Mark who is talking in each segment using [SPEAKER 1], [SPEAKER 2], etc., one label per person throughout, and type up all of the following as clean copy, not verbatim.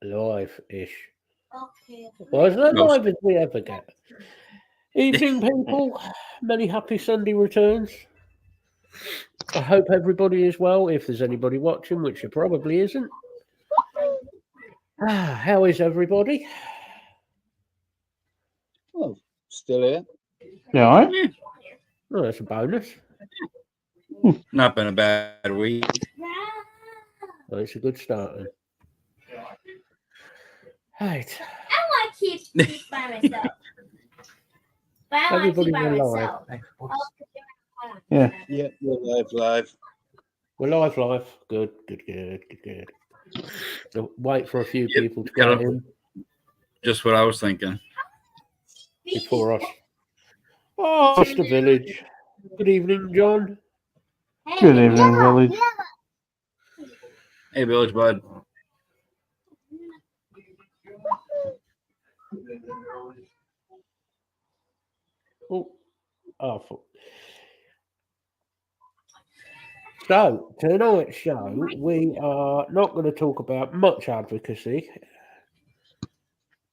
[SPEAKER 1] live-ish. Well, as live as we ever get. Evening, people. Many happy Sunday returns. I hope everybody is well. If there's anybody watching, which there probably isn't. How is everybody?
[SPEAKER 2] Oh, still here.
[SPEAKER 3] Yeah, all right.
[SPEAKER 1] Oh, that's a bonus.
[SPEAKER 4] Not been a bad week.
[SPEAKER 1] Well, it's a good start then. Right.
[SPEAKER 5] I want to keep by myself. But I want to keep by myself.
[SPEAKER 3] Yeah.
[SPEAKER 2] Yeah, we're live.
[SPEAKER 1] We're live. Good. So wait for a few people to get in
[SPEAKER 4] Just what I was thinking.
[SPEAKER 1] before us. Oh, Mr. Village. Good evening, John.
[SPEAKER 3] Good evening, Village.
[SPEAKER 4] Hey, Village Bud.
[SPEAKER 1] So, tonight's show, we are not going to talk about much advocacy,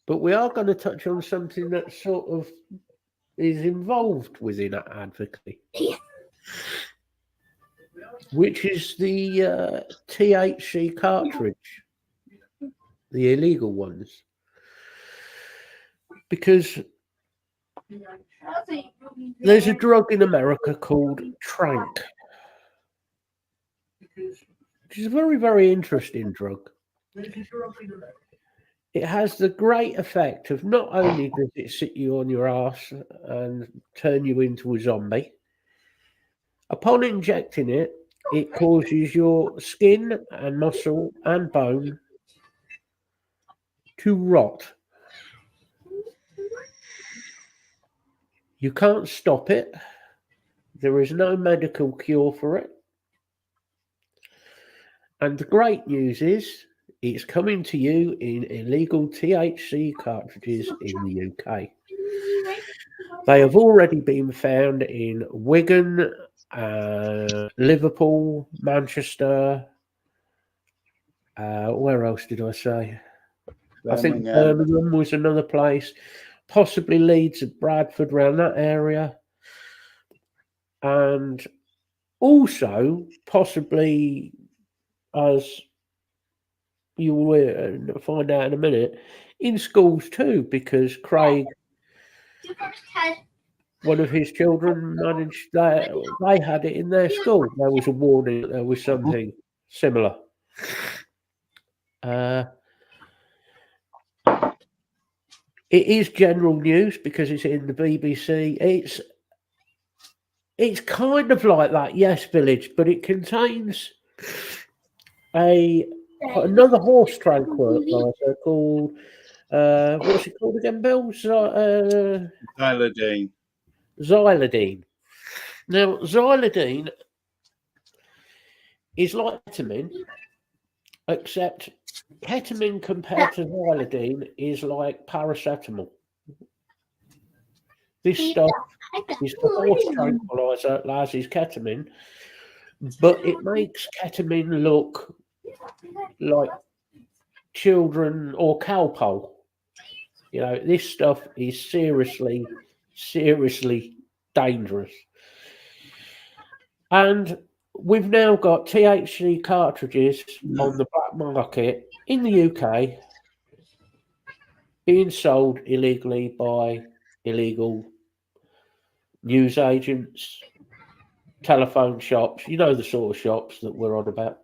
[SPEAKER 1] but we are going to touch on something that sort of is involved within advocacy, which is the THC cartridge, the illegal ones. Because there's a drug in America called Trank, which is a very, very interesting drug. It has the great effect of not only does it sit you on your ass and turn you into a zombie, upon injecting it, it causes your skin and muscle and bone to rot. You can't stop it. There is no medical cure for it. And the great news is it's coming to you in illegal THC cartridges in the UK. They have already been found in Wigan, Liverpool, Manchester. Where else did I say? I think Birmingham was another place. Possibly Leeds and Bradford, around that area. And also, possibly, as you will find out in a minute, in schools too, because Craig, one of his children, managed that they had it in their school. There was a warning that there was something similar. It is general news because it's in the BBC. It's kind of like that, yes, Village, but it contains another horse tranquilizer called what's it called again, Bill?
[SPEAKER 2] Xylidine.
[SPEAKER 1] Xylidine. Now, xylidine is like ketamine, except ketamine compared to xylidine is like paracetamol. This stuff is the horse tranquilizer, as is ketamine, but it makes ketamine look like children or cowpole. You know, this stuff is seriously dangerous. And we've now got THC cartridges on the black market in the UK being sold illegally by illegal news agents, telephone shops, you know, the sort of shops that we're on about.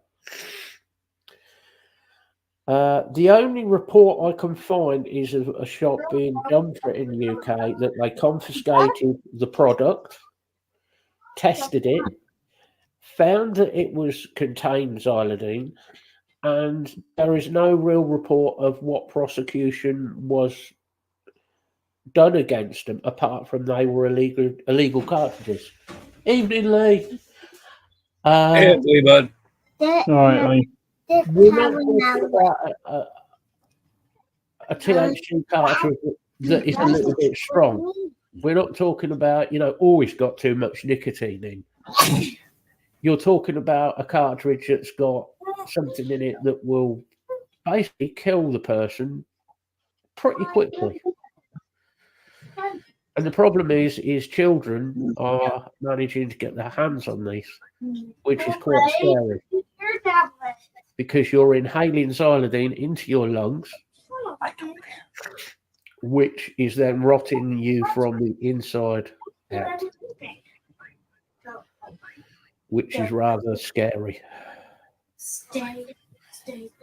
[SPEAKER 1] The only report I can find is of a shop being done for it in the UK that they confiscated the product, tested it, found that it contained xylidine, and there is no real report of what prosecution was done against them, apart from they were illegal cartridges. Evening, Lee.
[SPEAKER 4] Hey, Lee Bud.
[SPEAKER 3] All right, Lee.
[SPEAKER 1] We're not talking about a THC cartridge that is a little bit strong. We're not talking about, it's got too much nicotine in. You're talking about a cartridge that's got something in it that will basically kill the person pretty quickly. And the problem is children are managing to get their hands on these, which is quite scary because you're inhaling xylidine into your lungs, which is then rotting you from the inside out, which is rather scary.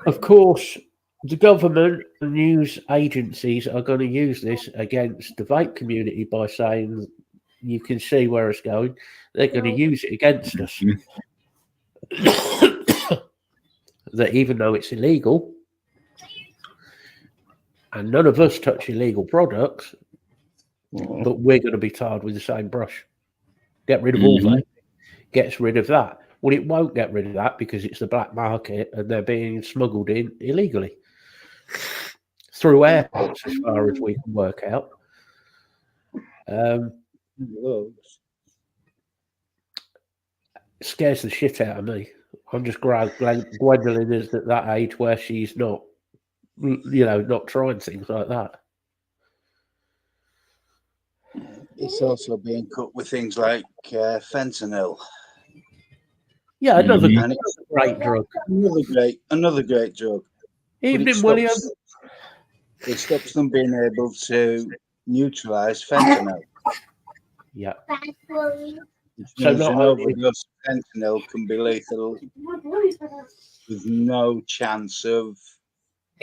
[SPEAKER 1] Of course, the government and news agencies are going to use this against the vape community by saying you can see where it's going. They're going to use it against us. That even though it's illegal, and none of us touch illegal products, but we're going to be tarred with the same brush. Get rid of all vape. Gets rid of that. Well, it won't get rid of that because it's the black market and they're being smuggled in illegally through airports, as far as we can work out. It scares the shit out of me. I'm just glad Gwendolyn is at that age where she's not, not trying things like that.
[SPEAKER 2] It's also being cut with things like fentanyl.
[SPEAKER 1] Yeah, another great drug.
[SPEAKER 2] Another great drug.
[SPEAKER 1] Evening, William.
[SPEAKER 2] It stops them being able to neutralise fentanyl.
[SPEAKER 1] Yeah.
[SPEAKER 2] So not overdose of fentanyl can be lethal with no chance of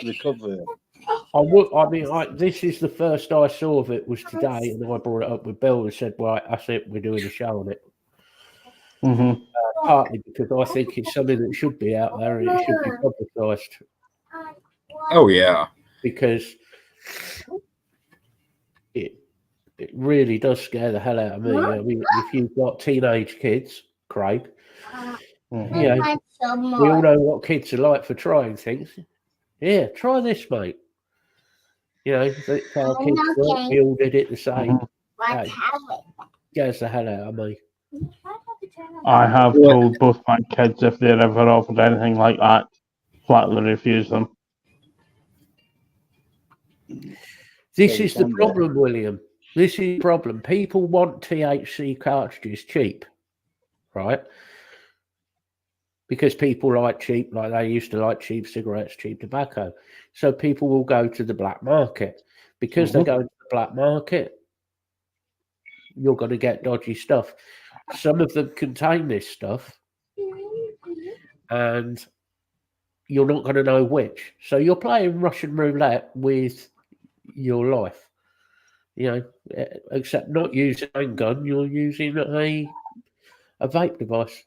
[SPEAKER 2] recovery.
[SPEAKER 1] This is the first I saw of it was today, and I brought it up with Bill and said, "Right, that's it. We're doing a show on it." Partly because I think it's something that should be out there and it should be publicised.
[SPEAKER 4] Oh yeah,
[SPEAKER 1] because it really does scare the hell out of me. I mean, if you've got teenage kids, Craig, we all know what kids are like for trying things. Yeah, try this, mate. That's how kids work. We all did it the same. Hey, scares the hell out of me.
[SPEAKER 3] I have told both my kids if they're ever offered anything like that, flatly refuse them.
[SPEAKER 1] This is the problem, William. This is the problem. People want THC cartridges cheap, right? Because people like cheap, like they used to like cheap cigarettes, cheap tobacco. So people will go to the black market. Because they go to the black market, you're going to get dodgy stuff. Some of them contain this stuff, and you're not going to know which. So you're playing Russian roulette with your life. Except not using a handgun, you're using a vape device.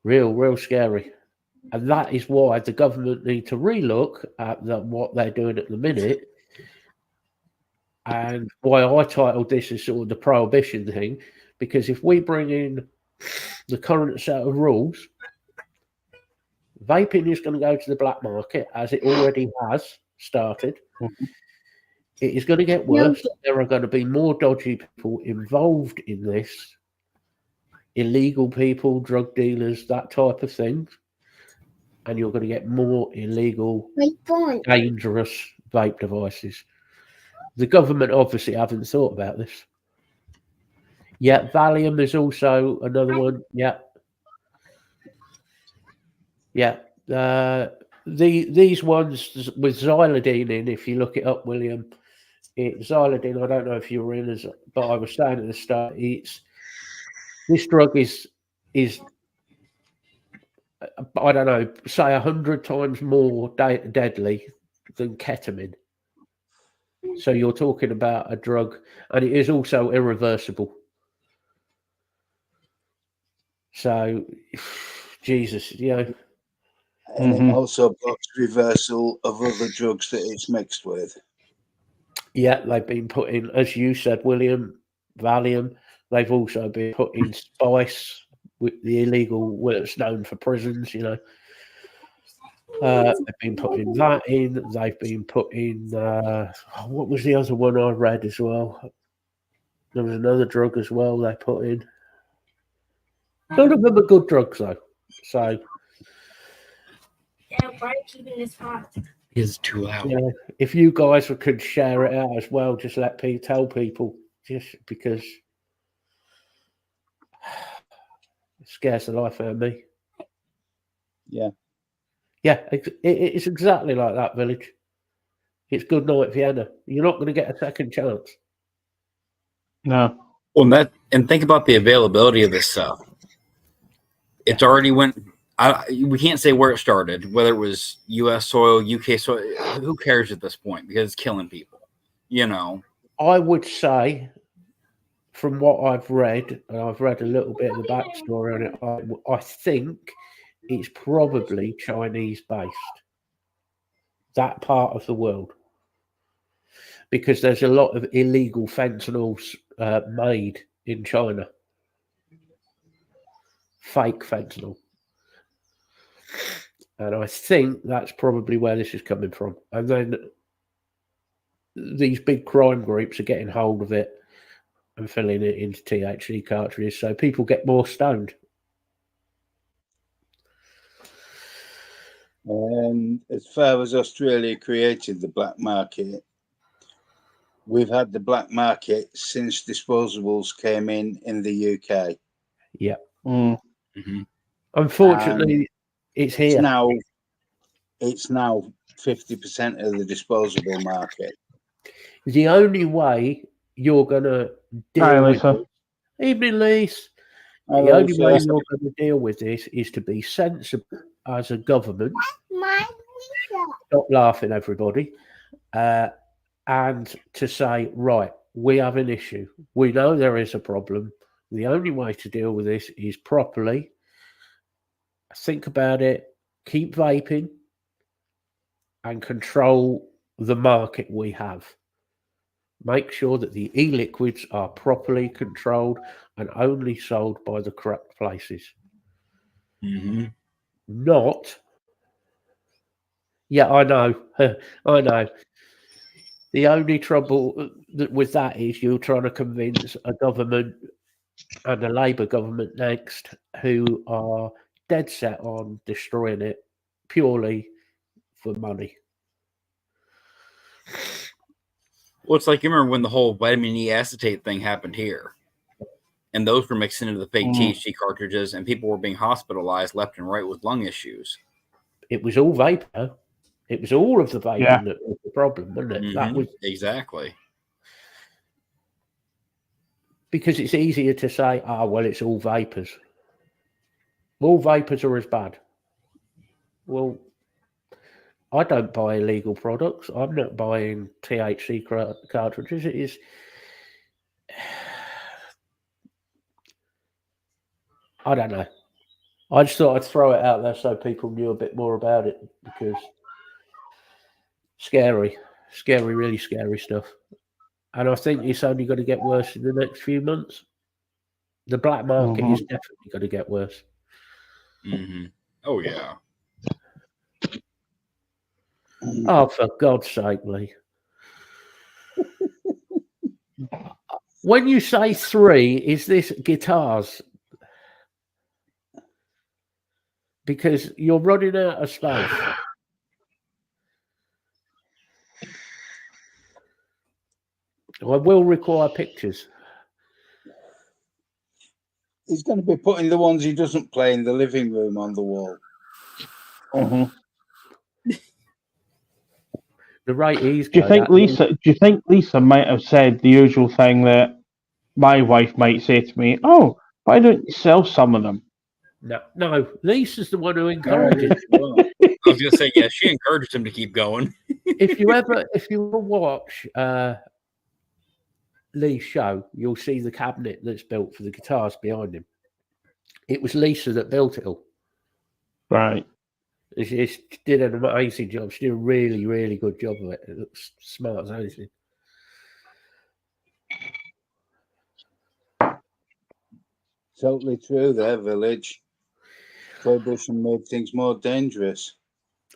[SPEAKER 1] Real scary. And that is why the government need to relook at what they're doing at the minute. And why I titled this as sort of the prohibition thing, because if we bring in the current set of rules, vaping is going to go to the black market, as it already has started. It is going to get worse. There are going to be more dodgy people involved in this, illegal people, drug dealers, that type of thing. And you're going to get more illegal, dangerous vape devices. The government obviously haven't thought about this. Yeah, Valium is also another one. Yeah. These ones with xylidine in, if you look it up, William, xylidine, I don't know if you were in, but I was saying at the start, this drug is I don't know, say 100 times more deadly than ketamine. So you're talking about a drug, and it is also irreversible. So, Jesus,
[SPEAKER 2] And it also blocks reversal of other drugs that it's mixed with.
[SPEAKER 1] Yeah, they've been put in, as you said, William, Valium. They've also been put in spice with the illegal, well, it's known for prisons, They've been putting that in. They've been putting, what was the other one I read as well? There was another drug as well they put in. None of them are good drugs, though. So,
[SPEAKER 5] Why are you keeping this hot?
[SPEAKER 4] Is too loud.
[SPEAKER 1] Yeah, if you guys could share it out as well, just tell people, just because it scares the life out of me.
[SPEAKER 2] Yeah.
[SPEAKER 1] Yeah, it's exactly like that, Village. It's good night, Vienna. You're not going to get a second chance.
[SPEAKER 3] No.
[SPEAKER 4] Well, and think about the availability of this stuff. It's already went. We can't say where it started, whether it was U.S. soil, UK soil. Who cares at this point? Because it's killing people. You know.
[SPEAKER 1] I would say, from what I've read, and I've read a little bit of the backstory on it, I think it's probably Chinese based. That part of the world. Because there's a lot of illegal fentanyls made in China. Fake fentanyl. And I think that's probably where this is coming from. And then these big crime groups are getting hold of it and filling it into THC cartridges so people get more stoned.
[SPEAKER 2] And as far as Australia created the black market, we've had the black market since disposables came in the UK.
[SPEAKER 1] Yeah.
[SPEAKER 4] Mm-hmm.
[SPEAKER 1] Unfortunately, it's here.
[SPEAKER 2] It's now 50% of the disposable market.
[SPEAKER 1] The only way you're going to deal with it, evening, Lise. The only way you're going to deal with this is to be sensible as a government. Stop laughing, everybody. And to say, right, we have an issue. We know there is a problem. The only way to deal with this is properly think about it, keep vaping, and control the market we have. Make sure that the e-liquids are properly controlled and only sold by the correct places.
[SPEAKER 4] Mm-hmm.
[SPEAKER 1] Not. Yeah, I know. I know. The only trouble with that is you're trying to convince a government and a Labour government next who are dead set on destroying it purely for money.
[SPEAKER 4] Well, it's like you remember when the whole vitamin E acetate thing happened here, and those were mixed into the fake THC cartridges, and people were being hospitalized left and right with lung issues.
[SPEAKER 1] It was all vapor. It was all of the vaping that was the problem, wasn't it?
[SPEAKER 4] Mm-hmm.
[SPEAKER 1] That was
[SPEAKER 4] exactly.
[SPEAKER 1] Because it's easier to say, well, it's all vapors. All vapors are as bad. Well, I don't buy illegal products. I'm not buying THC cartridges. It is. I don't know. I just thought I'd throw it out there so people knew a bit more about it because scary, really scary stuff. And I think it's only going to get worse in the next few months. The black market is definitely going to get worse.
[SPEAKER 4] Mm-hmm. Oh, yeah.
[SPEAKER 1] Oh, for God's sake, Lee. When you say 3, is this guitars? Because you're running out of space. I will require pictures.
[SPEAKER 2] He's going to be putting the ones he doesn't play in the living room on the wall.
[SPEAKER 1] The rate he's
[SPEAKER 3] Do you think Lisa might have said the usual thing that my wife might say to me? Oh, why don't you sell some of them?
[SPEAKER 1] No. Lisa's the one who encourages.
[SPEAKER 4] I was going to say, yeah, she encouraged him to keep going.
[SPEAKER 1] If you ever watch Lee's show, you'll see the cabinet that's built for the guitars behind him. It was Lisa that built it all.
[SPEAKER 3] Right.
[SPEAKER 1] She did an amazing job. She did a really, really good job of it. It looks smart as anything.
[SPEAKER 2] Totally true there, Village. Prohibition made things more dangerous.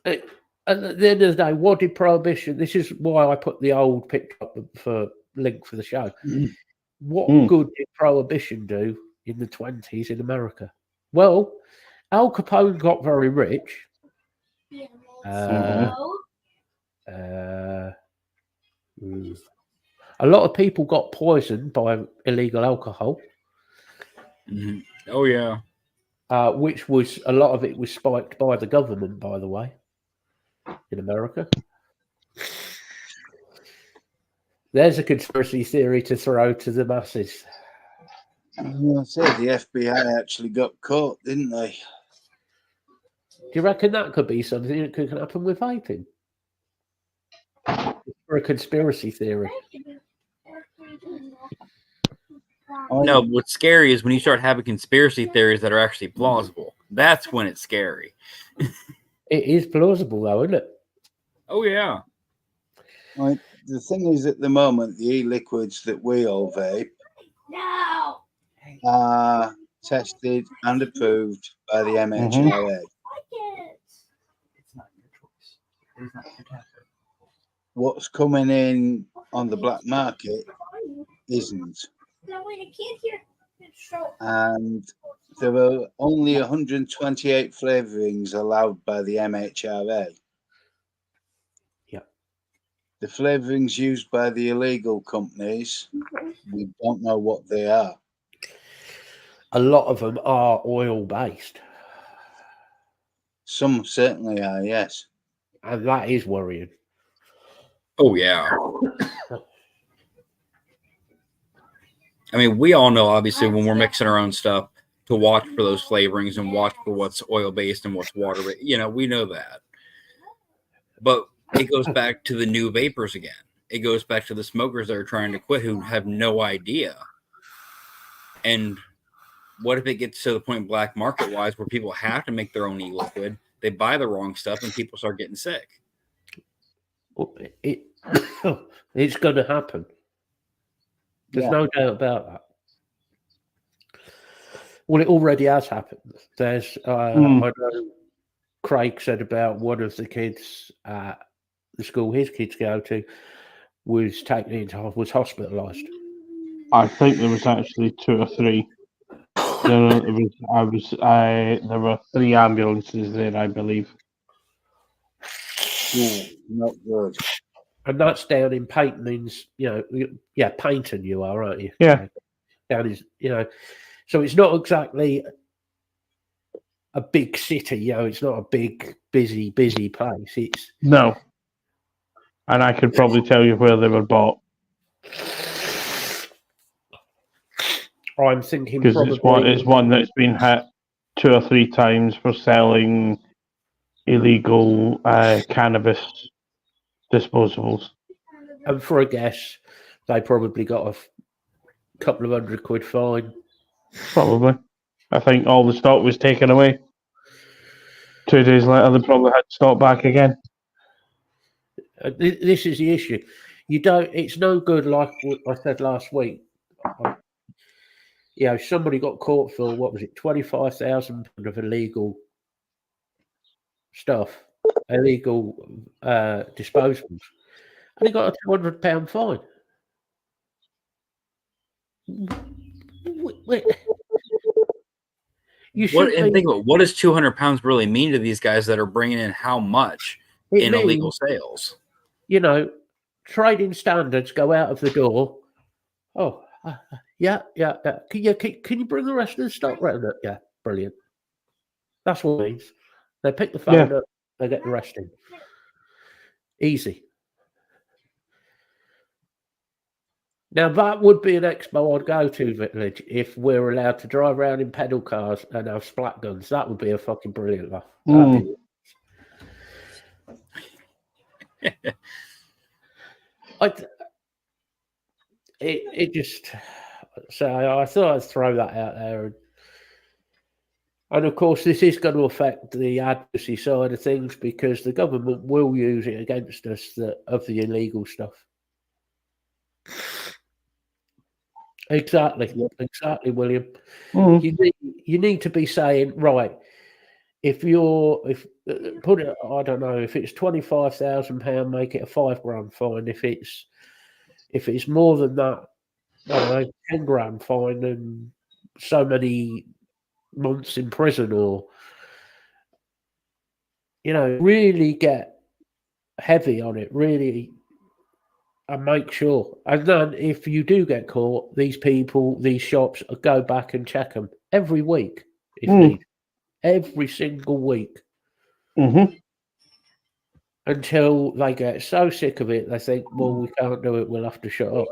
[SPEAKER 1] At the end of the day, what did Prohibition... This is why I put the old picture up for link for the show. What good did Prohibition do in the 1920s in America? Well, Al Capone got very rich.
[SPEAKER 5] Yeah.
[SPEAKER 1] Uh, a lot of people got poisoned by illegal alcohol,
[SPEAKER 4] Mhm. Oh yeah.
[SPEAKER 1] which was a lot of it was spiked by the government, by the way, in America. There's a conspiracy theory to throw to the masses.
[SPEAKER 2] I said the FBI actually got caught, didn't they?
[SPEAKER 1] Do you reckon that could be something that could happen with vaping? For a conspiracy theory.
[SPEAKER 4] No, what's scary is when you start having conspiracy theories that are actually plausible. That's when it's scary.
[SPEAKER 1] It is plausible, though, isn't it?
[SPEAKER 4] Oh yeah.
[SPEAKER 2] Like, the thing is, at the moment, the e-liquids that we all vape
[SPEAKER 5] No.
[SPEAKER 2] are tested and approved by the MHRA.
[SPEAKER 4] It's not your choice. It's not your test.
[SPEAKER 2] What's coming in on the black market isn't.
[SPEAKER 5] No, wait, I can't hear.
[SPEAKER 2] And there are only 128 flavourings allowed by the MHRA.
[SPEAKER 1] Yeah.
[SPEAKER 2] The flavourings used by the illegal companies, we don't know what they are.
[SPEAKER 1] A lot of them are oil-based,
[SPEAKER 2] Some certainly are, yes.
[SPEAKER 1] and that is worrying.
[SPEAKER 4] Oh yeah. I mean, we all know obviously when we're mixing our own stuff to watch for those flavorings and watch for what's oil based and what's water based. You know, we know that. But it goes back to the new vapors again. It goes back to the smokers that are trying to quit who have no idea. And what if it gets to the point black market wise where people have to make their own e-liquid? They buy the wrong stuff and people start getting sick.
[SPEAKER 1] It's going to happen. There's no doubt about that. Well, it already has happened. There's, I know Craig said about one of the kids at the school his kids go to was taken into was hospitalised.
[SPEAKER 3] I think there was actually 2 or 3. There were 3 ambulances there, I believe.
[SPEAKER 2] Ooh, not good.
[SPEAKER 1] And that's down in Payton, Payton you are, aren't you?
[SPEAKER 3] Yeah.
[SPEAKER 1] Down is, so it's not exactly a big city, it's not a big, busy place. It's
[SPEAKER 3] No. And I could probably tell you where they were bought.
[SPEAKER 1] I'm thinking
[SPEAKER 3] Because
[SPEAKER 1] probably
[SPEAKER 3] it's one that's been hit 2 or 3 times for selling illegal cannabis disposables.
[SPEAKER 1] And for a guess, they probably got a couple of £100 fine.
[SPEAKER 3] Probably. I think all the stock was taken away. 2 days later, they probably had stock back again.
[SPEAKER 1] This is the issue. It's no good, like I said last week. Somebody got caught for, what was it, £25,000 of illegal stuff, illegal disposables. And he got a £200 fine.
[SPEAKER 4] Think about what does £200 really mean to these guys that are bringing in how much in illegal sales?
[SPEAKER 1] Trading standards go out of the door. Oh, yeah. Can you bring the rest of the stock round? Yeah, brilliant. That's what it means. They pick the phone up, they get the rest in. Easy. Now, that would be an expo I'd go to, Village, if we're allowed to drive around in pedal cars and have splat guns. That would be a fucking brilliant laugh. So I thought I'd throw that out there. And of course, this is going to affect the advocacy side of things because the government will use it against us of the illegal stuff. Exactly, William. You need to be saying, right, if put it, I don't know, if it's £25,000, make it a £5,000 fine. If it's more than that, I don't know, £10,000 fine and so many months in prison, or really get heavy on it, really, and make sure. And then if you do get caught, these shops go back and check them every week if need, every single week.
[SPEAKER 3] Mm-hmm.
[SPEAKER 1] Until they get so sick of it, they think, well, we can't do it, we'll have to shut up.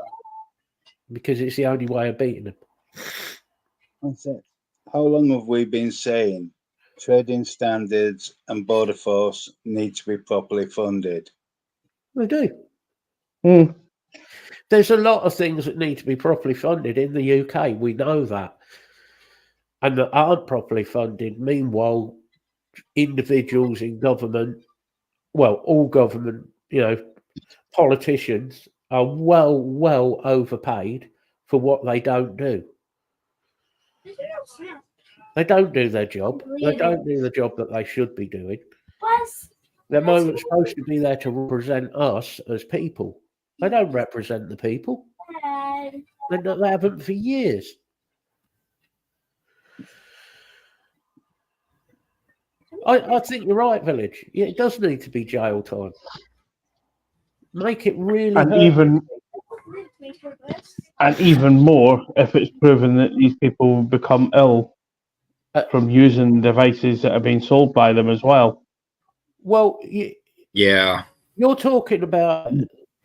[SPEAKER 1] Because it's the only way of beating them.
[SPEAKER 2] That's it. How long have we been saying trading standards and border force need to be properly funded?
[SPEAKER 1] They do.
[SPEAKER 3] Mm.
[SPEAKER 1] There's a lot of things that need to be properly funded in the UK. We know that. And that aren't properly funded. Meanwhile, individuals in government, well, all government, politicians are well overpaid for what they don't do. They don't do their job. They don't do the job that they should be doing. They're supposed to be there to represent us as people. They don't represent the people. They haven't for years. I think you're right, Village. Yeah, it does need to be jail time. Make it really
[SPEAKER 3] And
[SPEAKER 1] hurt.
[SPEAKER 3] even more if it's proven that these people become ill from using devices that are being sold by them as well.
[SPEAKER 1] Well,
[SPEAKER 4] Yeah.
[SPEAKER 1] you're talking about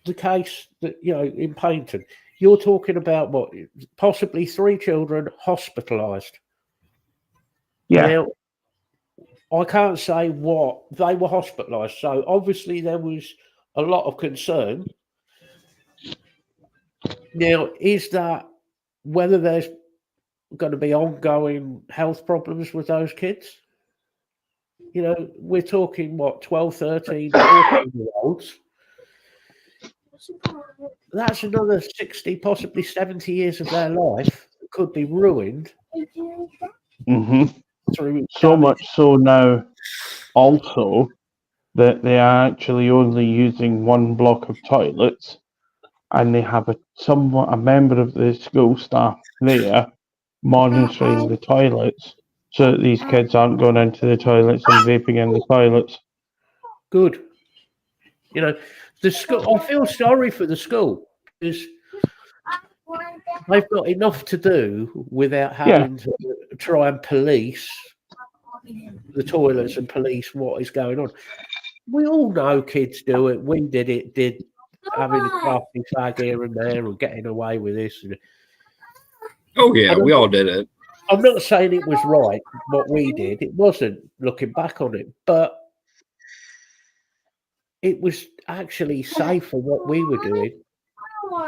[SPEAKER 1] the case that, in Paignton. You're talking about what? Possibly 3 children hospitalised.
[SPEAKER 3] Yeah.
[SPEAKER 1] Now, I can't say what they were hospitalised. So obviously there was a lot of concern. Now, is that whether there's going to be ongoing health problems with those kids? We're talking, 12, 13, 14-year-olds. That's another 60, possibly 70 years of their life that could be ruined.
[SPEAKER 3] Mm-hmm.
[SPEAKER 1] Through
[SPEAKER 3] so much so now also that they are actually only using one block of toilets, and they have a member of the school staff there monitoring the toilets so that these kids aren't going into the toilets and vaping in the toilets.
[SPEAKER 1] Good. The school, I feel sorry for the school because they've got enough to do without having to try and police the toilets and police what is going on. We all know kids do it. We did having a crafty flag here and there and getting away with this.
[SPEAKER 4] Oh, yeah, we all did it.
[SPEAKER 1] I'm not saying it was right what we did. It wasn't, looking back on it, but it was actually safer what we were doing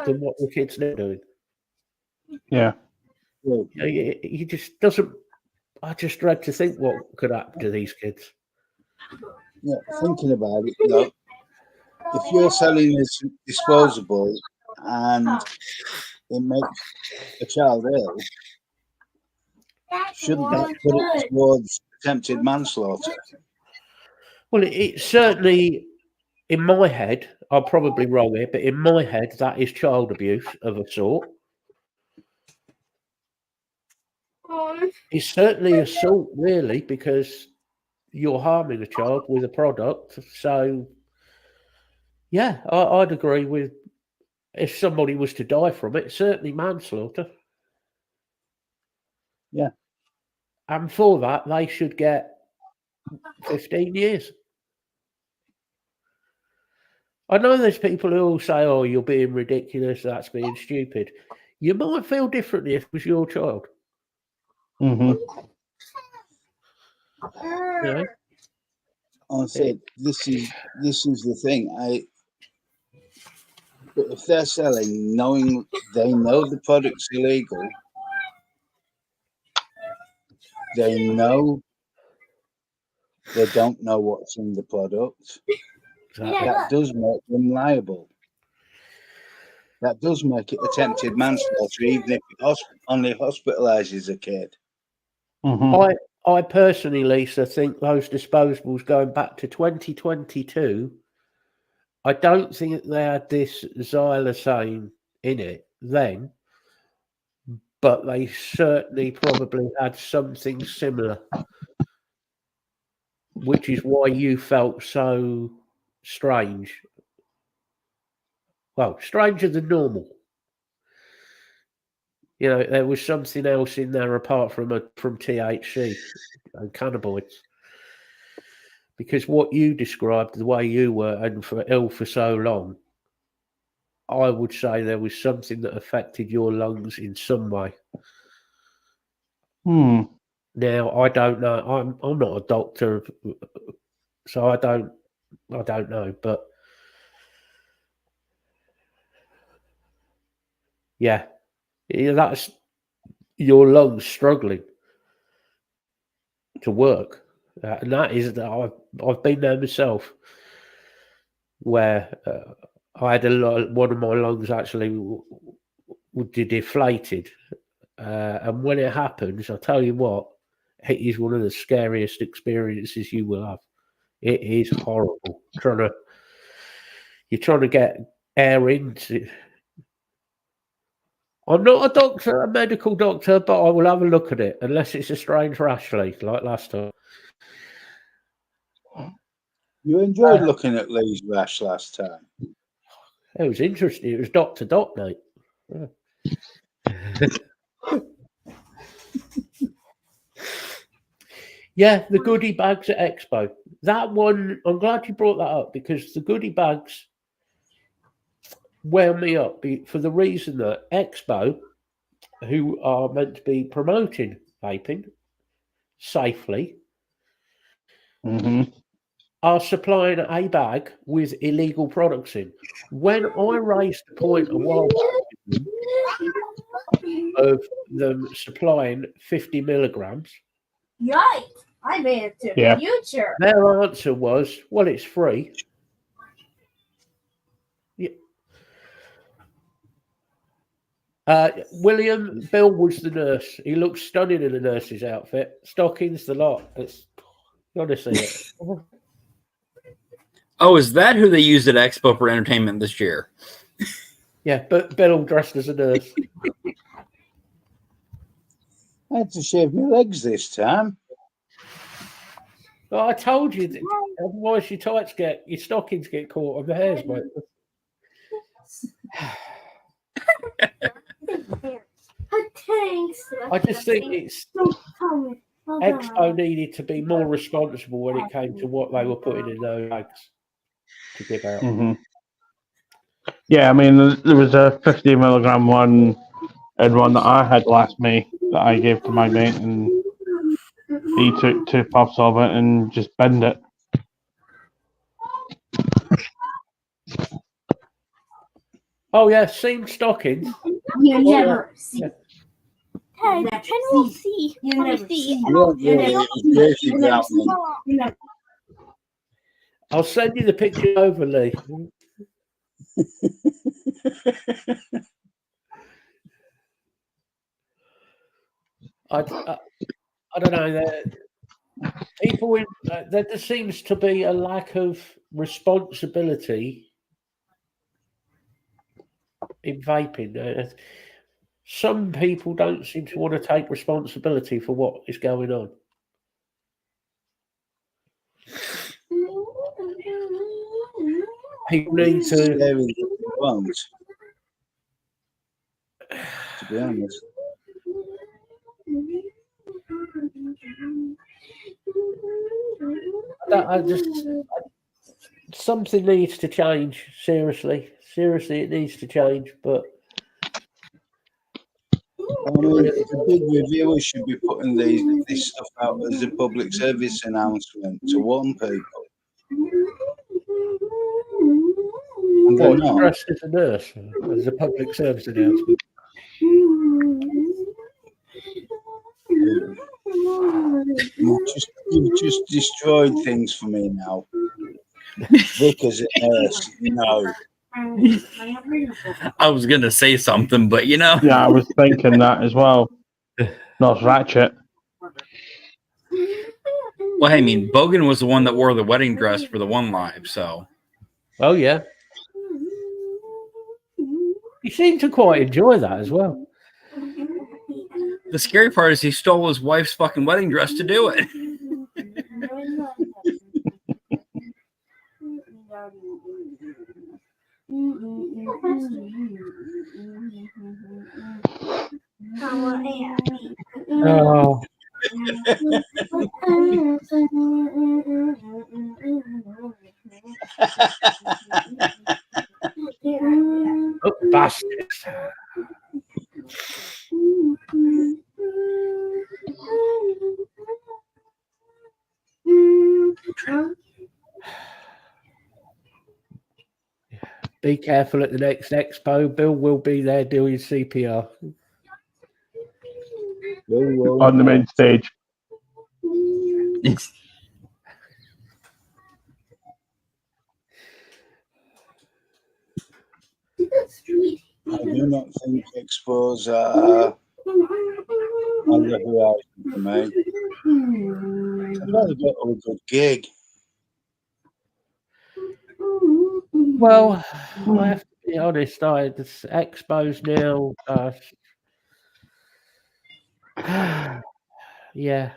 [SPEAKER 1] than what the kids are doing.
[SPEAKER 3] Yeah.
[SPEAKER 1] You just doesn't. I just dread to think what could happen to these kids.
[SPEAKER 2] Yeah, thinking about it, if you're selling this disposable and it makes a child ill, shouldn't that put it towards attempted manslaughter?
[SPEAKER 1] Well, it certainly, in my head, I'm probably wrong here, but in my head, that is child abuse of a sort. It's certainly assault, really, because you're harming a child with a product. So, yeah, I'd agree with if somebody was to die from it, certainly manslaughter.
[SPEAKER 2] Yeah.
[SPEAKER 1] And for that, they should get 15 years. I know there's people who will say, oh, you're being ridiculous, that's being stupid. You might feel differently if it was your child.
[SPEAKER 3] Mm-hmm.
[SPEAKER 2] I said, this is the thing. But if they're selling, knowing they know the product's illegal, they know they don't know what's in the product. That does make them liable. That does make it attempted manslaughter, even if it only hospitalises a kid.
[SPEAKER 3] Mm-hmm.
[SPEAKER 1] I personally, Lisa, think those disposables going back to 2022, I don't think they had this xylosane in it then, but they certainly probably had something similar. which is why you felt so strange. Well, stranger than normal. You know, there was something else in there apart from THC and cannabinoids. Because what you described, the way you were and ill for so long, I would say there was something that affected your lungs in some way. Now, I don't know. I'm not a doctor, so I don't know. But yeah, that's your lungs struggling to work, and that is that I've been there myself, where I had one of my lungs actually deflated, and when it happens, I tell you what, it is one of the scariest experiences you will have. It is horrible. You're trying to get air into. I'm not a doctor, a medical doctor, but I will have a look at it, unless it's a strange rash leak like last time.
[SPEAKER 2] You enjoyed looking at Lee's rash last time.
[SPEAKER 1] It was interesting. It was Doc to Doc, mate. Yeah, the goodie bags at Expo. That one, I'm glad you brought that up, because the goodie bags wound me up for the reason that Expo, who are meant to be promoting vaping safely, are supplying a bag with illegal products in. When I raised the point a while back of them supplying 50 milligrams,
[SPEAKER 5] Right. I made it to
[SPEAKER 3] Yeah.
[SPEAKER 5] the future.
[SPEAKER 1] their answer was, well, it's free. Bill was the nurse. He looked stunning in a nurse's outfit. Stockings, the lot. It's honestly it.
[SPEAKER 4] Oh, is that who they used at Expo for entertainment this year?
[SPEAKER 1] Yeah, but Bill dressed as a nurse.
[SPEAKER 2] I had to shave my legs this time.
[SPEAKER 1] Well, I told you that otherwise your stockings get caught on the hairs, mate.
[SPEAKER 5] Thanks.
[SPEAKER 1] I just think Expo needed to be more responsible when it came to what they were putting in those bags to give out.
[SPEAKER 3] Yeah, I mean, there was a 50 milligram one and one that I had last May that I gave to my mate, and he took 2 puffs of it and just binned it.
[SPEAKER 1] Oh yeah, seamed stockings.
[SPEAKER 5] You never see.
[SPEAKER 1] Yeah.
[SPEAKER 5] Hey, can we see? You never see.
[SPEAKER 1] I'll send you the picture over, Lee. I don't know. People, there seems to be a lack of responsibility in vaping. Some people don't seem to want to take responsibility for what is going on. People need to.
[SPEAKER 2] To be honest.
[SPEAKER 1] Something needs to change. Seriously, it needs to change. But
[SPEAKER 2] I mean, the big reviewers should be putting this stuff out as a public service announcement to warn people. And they're not.
[SPEAKER 1] Dressed as a nurse, as a public service announcement.
[SPEAKER 2] You've just destroyed things for me now. Vic as a nurse, no.
[SPEAKER 4] I was gonna say something, but you know.
[SPEAKER 3] Yeah, I was thinking that as well. Not Ratchet.
[SPEAKER 4] Well, I mean, Bogan was the one that wore the wedding dress for the one live, so.
[SPEAKER 1] Oh yeah. He seemed to quite enjoy that as well.
[SPEAKER 4] The scary part is he stole his wife's fucking wedding dress to do it.
[SPEAKER 1] Oh, oh bastards. Be careful at the next expo. Bill will be there doing CPR.
[SPEAKER 3] On the main stage.
[SPEAKER 2] I do not think expos are on the horizon for me. I'd rather go to a good gig.
[SPEAKER 1] Well, I have to be honest. The expos now. Yeah.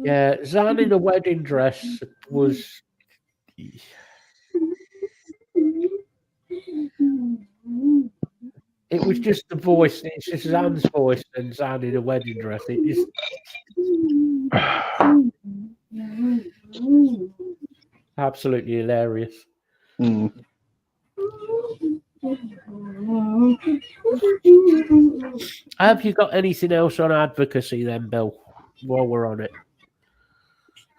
[SPEAKER 1] Yeah, Zan in a wedding dress was. It was just the voice. It's just Zan's voice and Zan in a wedding dress. It is absolutely hilarious.
[SPEAKER 3] Mm.
[SPEAKER 1] Have you got anything else on advocacy then, Bill, while we're on it?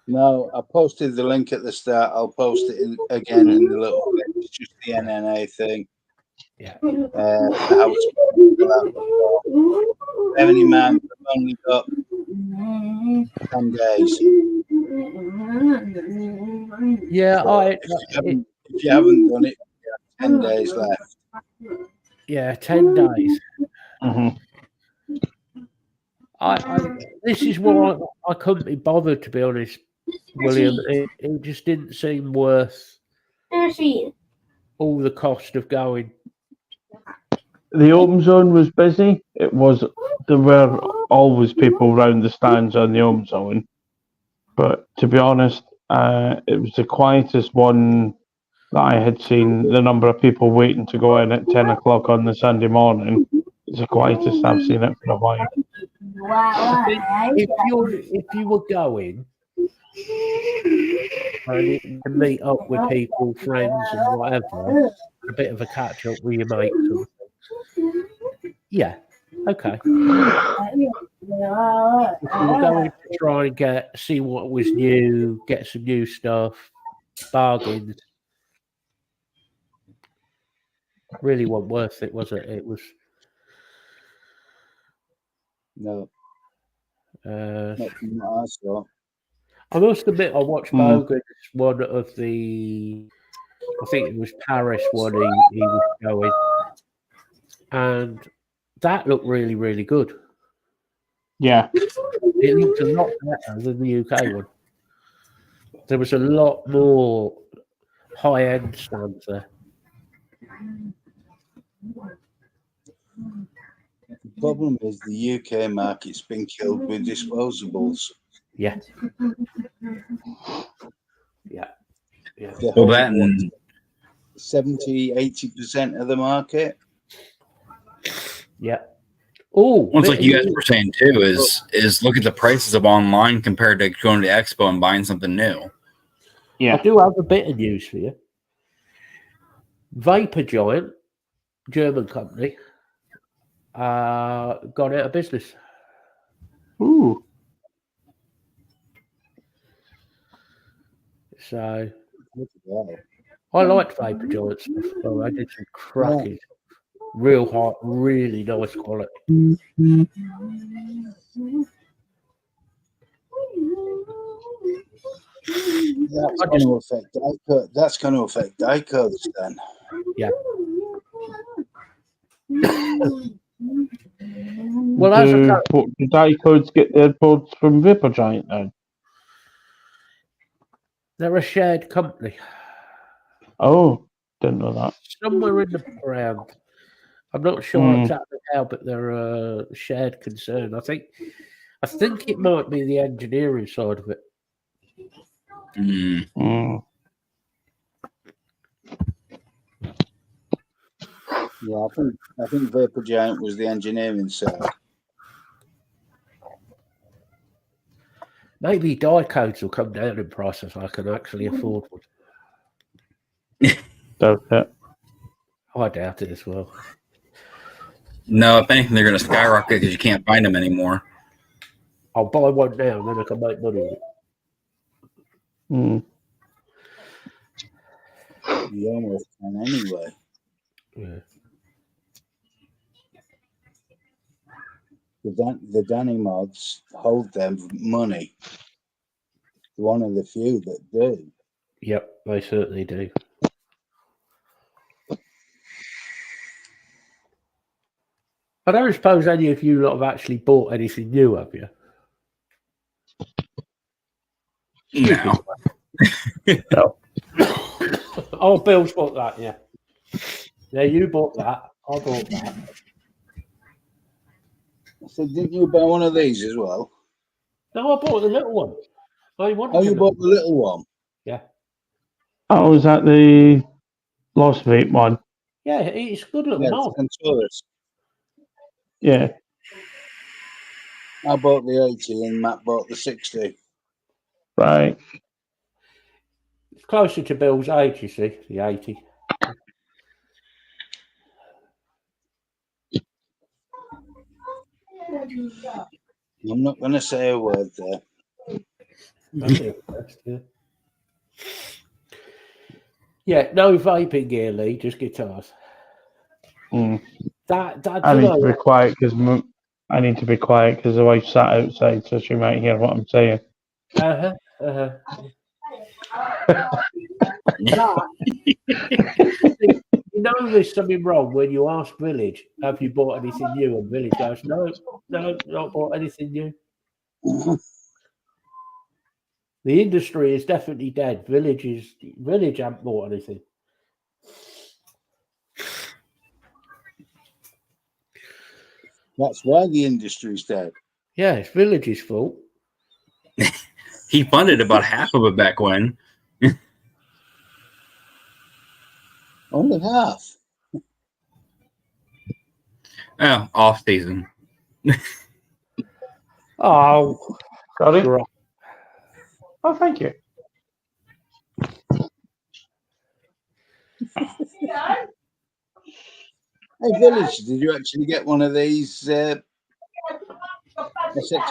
[SPEAKER 2] No, I posted the link at the start. I'll post it again in the little bit. It's just the NNA thing.
[SPEAKER 1] Yeah.
[SPEAKER 2] How it's Revenue Man, I've only got 10 days.
[SPEAKER 1] Yeah,
[SPEAKER 2] So if you haven't done it, you have 10 days left.
[SPEAKER 1] Yeah, 10 days.
[SPEAKER 3] Mhm.
[SPEAKER 1] This is why I couldn't be bothered, to be honest, William. It just didn't seem worth all the cost of going.
[SPEAKER 3] The open zone was busy. There were always people around the stands on the open zone, but to be honest, it was the quietest one that I had seen. The number of people waiting to go in at 10 o'clock on the Sunday morning is the quietest I've seen it for a while.
[SPEAKER 1] If you were going to meet up with people, friends, and whatever, a bit of a catch up with your mates, yeah, okay. If you were going to try and see what was new, get some new stuff, bargains, really wasn't worth it, was it? It was.
[SPEAKER 2] No,
[SPEAKER 1] Uh,
[SPEAKER 2] not from what I saw.
[SPEAKER 1] I must admit, I watched Bogan's one of the, I think it was Paris one he was going, and that looked really, really good.
[SPEAKER 3] Yeah.
[SPEAKER 1] It looked a lot better than the UK one. There was a lot more high-end stands there.
[SPEAKER 2] The problem is the UK market's been killed with disposables.
[SPEAKER 1] Yeah. Yeah. Yeah.
[SPEAKER 4] Well, that and
[SPEAKER 2] 70-80% of the market.
[SPEAKER 1] Yeah. Oh,
[SPEAKER 4] well, it's like you guys were saying too, is look at the prices of online compared to going to Expo and buying something new.
[SPEAKER 3] Yeah.
[SPEAKER 1] I do have a bit of news for you. Vapor Giant, German company, gone out of business.
[SPEAKER 3] Ooh.
[SPEAKER 1] So I liked Vapor Giant stuff. So I did some cracking, real hot, really nice quality.
[SPEAKER 2] That's going to affect Dicodes then.
[SPEAKER 1] Yeah. Well, as
[SPEAKER 3] do Dicodes get their boards from Vapor Giant then?
[SPEAKER 1] They're a shared company.
[SPEAKER 3] Oh, didn't know that.
[SPEAKER 1] Somewhere in the background, I'm not sure exactly how, but they're a shared concern. I think it might be the engineering side of it.
[SPEAKER 4] Mm.
[SPEAKER 3] Mm.
[SPEAKER 2] Yeah, I think Vapor Giant was the engineering side.
[SPEAKER 1] Maybe die codes will come down in price if I can actually afford one.
[SPEAKER 3] Does it?
[SPEAKER 1] I doubt it as well.
[SPEAKER 4] No, if anything, they're going to skyrocket because you can't find them anymore.
[SPEAKER 1] I'll buy one now and then I can make money with it.
[SPEAKER 3] Mm.
[SPEAKER 2] You almost can anyway.
[SPEAKER 1] Yeah.
[SPEAKER 2] The Danny mods hold them money. One of the few that do.
[SPEAKER 1] Yep, they certainly do. I don't suppose any of you lot have actually bought anything new, have you?
[SPEAKER 4] No.
[SPEAKER 3] No.
[SPEAKER 1] Oh, Bill's bought that, yeah. Yeah, you bought that. I bought that.
[SPEAKER 2] So didn't you buy one of these as well?
[SPEAKER 1] No, I bought the little one. I wanted
[SPEAKER 2] Oh, you
[SPEAKER 1] the
[SPEAKER 2] bought the little one?
[SPEAKER 1] Yeah.
[SPEAKER 3] Oh, was that the Lost Vape one?
[SPEAKER 1] Yeah, it's a good little
[SPEAKER 2] Yes,
[SPEAKER 1] mod.
[SPEAKER 2] Centaurus.
[SPEAKER 3] Yeah.
[SPEAKER 2] I bought the 80 and Matt bought the 60.
[SPEAKER 3] Right.
[SPEAKER 1] It's closer to Bill's age, you see, the 80.
[SPEAKER 2] I'm not going to say a word there.
[SPEAKER 1] That's it, that's it. Yeah, no vaping gear, Lee, just guitars.
[SPEAKER 3] Mm.
[SPEAKER 1] That
[SPEAKER 3] I
[SPEAKER 1] you
[SPEAKER 3] need
[SPEAKER 1] know,
[SPEAKER 3] to be quiet because the wife sat outside, so she might hear what I'm saying.
[SPEAKER 1] That, you know there's something wrong when you ask Village, have you bought anything new? And Village goes, no, not bought anything new. The industry is definitely dead. Village haven't bought anything.
[SPEAKER 2] That's why the industry's dead.
[SPEAKER 1] Yeah, it's Village's fault.
[SPEAKER 4] He funded about half of it back when.
[SPEAKER 2] Only half.
[SPEAKER 4] Oh, off season.
[SPEAKER 1] Oh,
[SPEAKER 3] Sorry?
[SPEAKER 1] right.
[SPEAKER 3] Oh, thank you.
[SPEAKER 2] Hey, Village, did you actually get one of these SX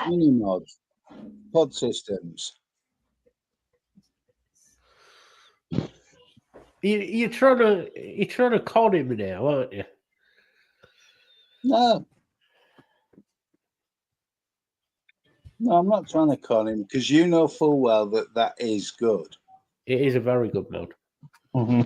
[SPEAKER 2] Mini mods? Pod systems?
[SPEAKER 1] You're trying to con him now, aren't you?
[SPEAKER 2] No. No, I'm not trying to con him because you know full well that is good.
[SPEAKER 1] It is a very good mod.
[SPEAKER 3] Mm-hmm.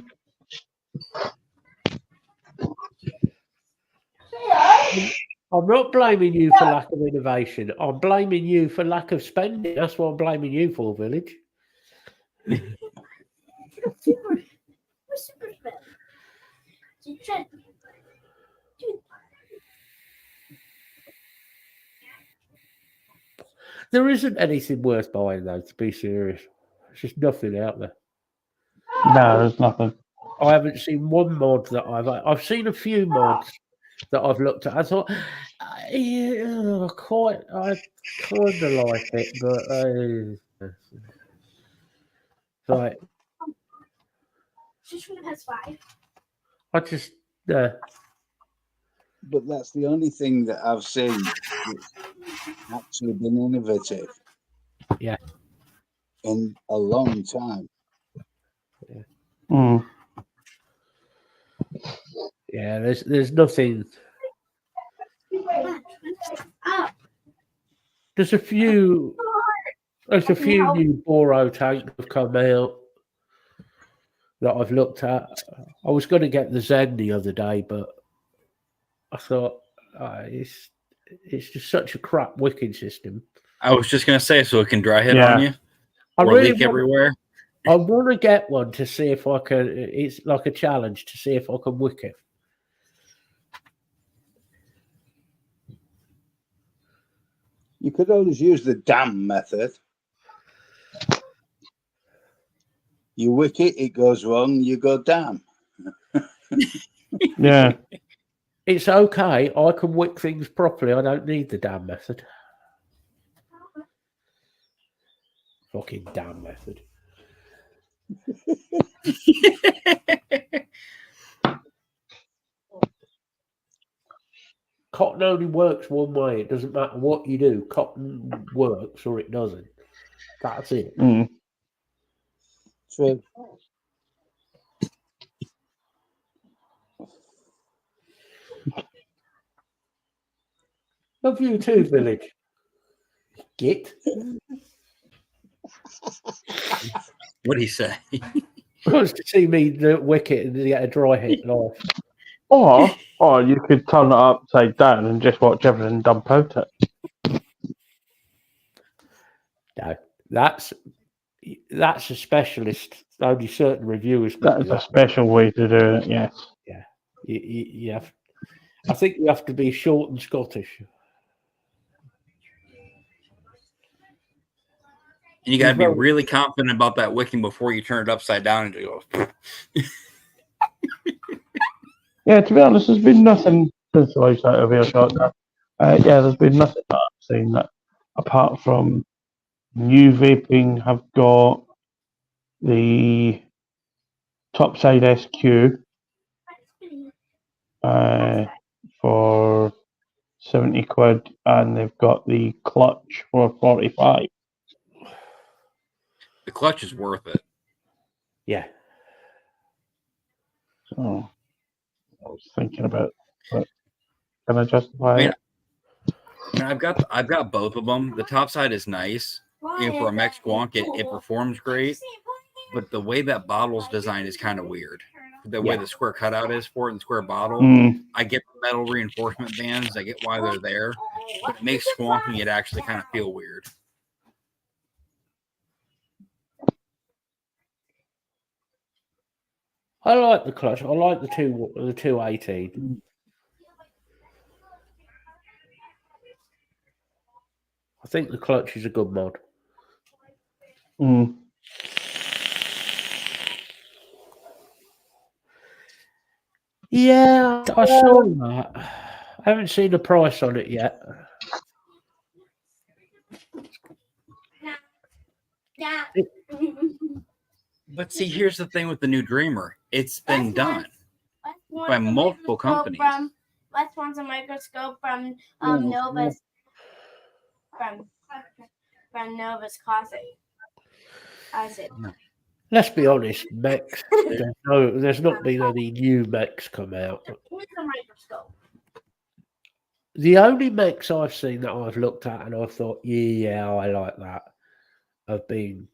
[SPEAKER 1] I'm not blaming you for lack of innovation. I'm blaming you for lack of spending. That's what I'm blaming you for, Village. There isn't anything worth buying, though, to be serious. There's just nothing out there.
[SPEAKER 3] No, there's nothing.
[SPEAKER 1] I haven't seen one mod that I've seen a few mods that I've looked at. I thought, yeah, I kind of like it, but like, I just
[SPEAKER 2] But that's the only thing that I've seen that's actually been innovative.
[SPEAKER 1] Yeah.
[SPEAKER 2] In a long time.
[SPEAKER 3] Mm.
[SPEAKER 1] yeah, there's nothing. There's a few new Boro tanks have come out that I've looked at. I was going to get the Zen the other day, but I thought it's just such a crap wicking system.
[SPEAKER 4] I was just going to say, so it can dry hit
[SPEAKER 3] Yeah.
[SPEAKER 4] on you
[SPEAKER 1] I
[SPEAKER 4] or
[SPEAKER 1] really
[SPEAKER 4] leak everywhere.
[SPEAKER 1] I want to get one to see if I can. It's like a challenge to see if I can wick it.
[SPEAKER 2] You could always use the damn method. You wick it, it goes wrong, you go damn.
[SPEAKER 3] Yeah.
[SPEAKER 1] It's okay. I can wick things properly. I don't need the damn method. Fucking damn method. Cotton only works one way. It doesn't matter what you do. Cotton works or it doesn't. That's it.
[SPEAKER 3] Mm.
[SPEAKER 2] True.
[SPEAKER 1] Love you too, Village. Git.
[SPEAKER 4] What'd he say?
[SPEAKER 1] Wants to see me wick it and get a dry hit live.
[SPEAKER 3] Or you could turn it upside down and just watch everything dump out it.
[SPEAKER 1] No, that's a specialist. Only certain reviewers.
[SPEAKER 3] That is a special way to do it, yes.
[SPEAKER 1] You have. I think you have to be short and Scottish.
[SPEAKER 4] And you got to be really confident about that wicking before you turn it upside down and go.
[SPEAKER 3] Yeah, to be honest, there's been nothing since the lights out of earshot. There's been nothing that I've seen that, apart from new vaping, have got the Topside SQ for 70 quid, and they've got the clutch for 45.
[SPEAKER 4] The clutch is worth it.
[SPEAKER 1] Yeah.
[SPEAKER 3] So I was thinking about, but can I justify it?
[SPEAKER 4] I mean, I've got both of them. The top side is nice. And for a mech squonk, it performs great. But the way that bottle's designed is kind of weird. The way the square cutout is for it and the square bottle. I get the metal reinforcement bands. I get why they're there. But it makes squonking it actually kind of feel weird.
[SPEAKER 1] I like the clutch. I like the 218. I think the clutch is a good mod. Yeah, I saw that. I haven't seen the price on it yet.
[SPEAKER 4] But see, here's the thing with the new Dreamer. It's been done by multiple companies.
[SPEAKER 5] Let's want a microscope from Nova's from Nova's Closet.
[SPEAKER 1] Let's be honest, mechs. There's not been any new mechs come out.
[SPEAKER 5] Here's a microscope.
[SPEAKER 1] The only mechs I've seen that I've looked at and I've thought, yeah, I like that, have been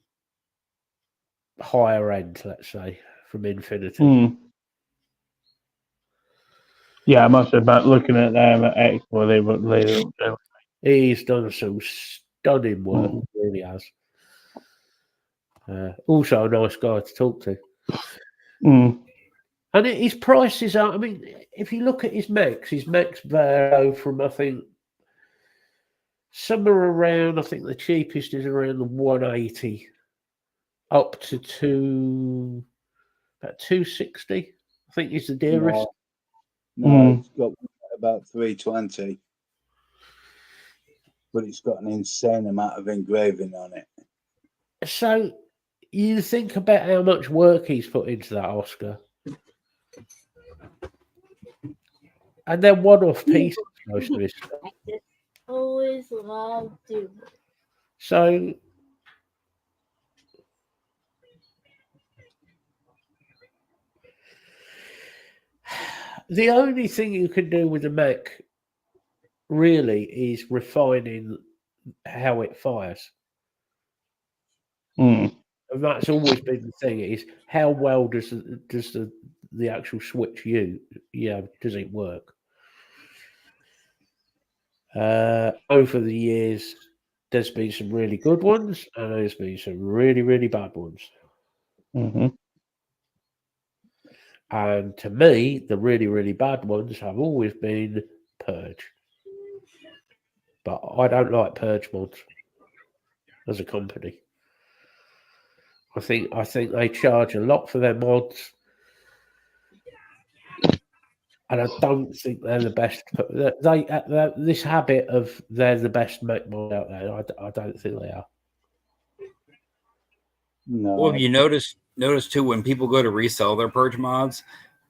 [SPEAKER 1] higher end, let's say, from Infinity.
[SPEAKER 3] Yeah, I must admit, looking at them at Expo, they were later.
[SPEAKER 1] He's done some stunning work, really has. Also a nice guy to talk to. And his prices are, I mean, if you look at his mechs vary from, I think, somewhere around, I think the cheapest is around the 180 up to about 260, I think is the dearest.
[SPEAKER 2] No, it's got about 320. But it's got an insane amount of engraving on it.
[SPEAKER 1] So you think about how much work he's put into that, Oscar. And then one-off pieces, most of his stuff.
[SPEAKER 5] I just always love to.
[SPEAKER 1] So the only thing you can do with a mech really is refining how it fires. And that's always been the thing, is how well does the actual switch does it work? Over the years, there's been some really good ones and there's been some really, really bad ones. And to me, the really, really bad ones have always been Purge. but I don't like Purge Mods as a company. I think they charge a lot for their mods, and I don't think they're the best. This habit of they're the best mech mod out there. I don't think they are.
[SPEAKER 2] No.
[SPEAKER 4] Well, if you notice too, when people go to resell their purge mods,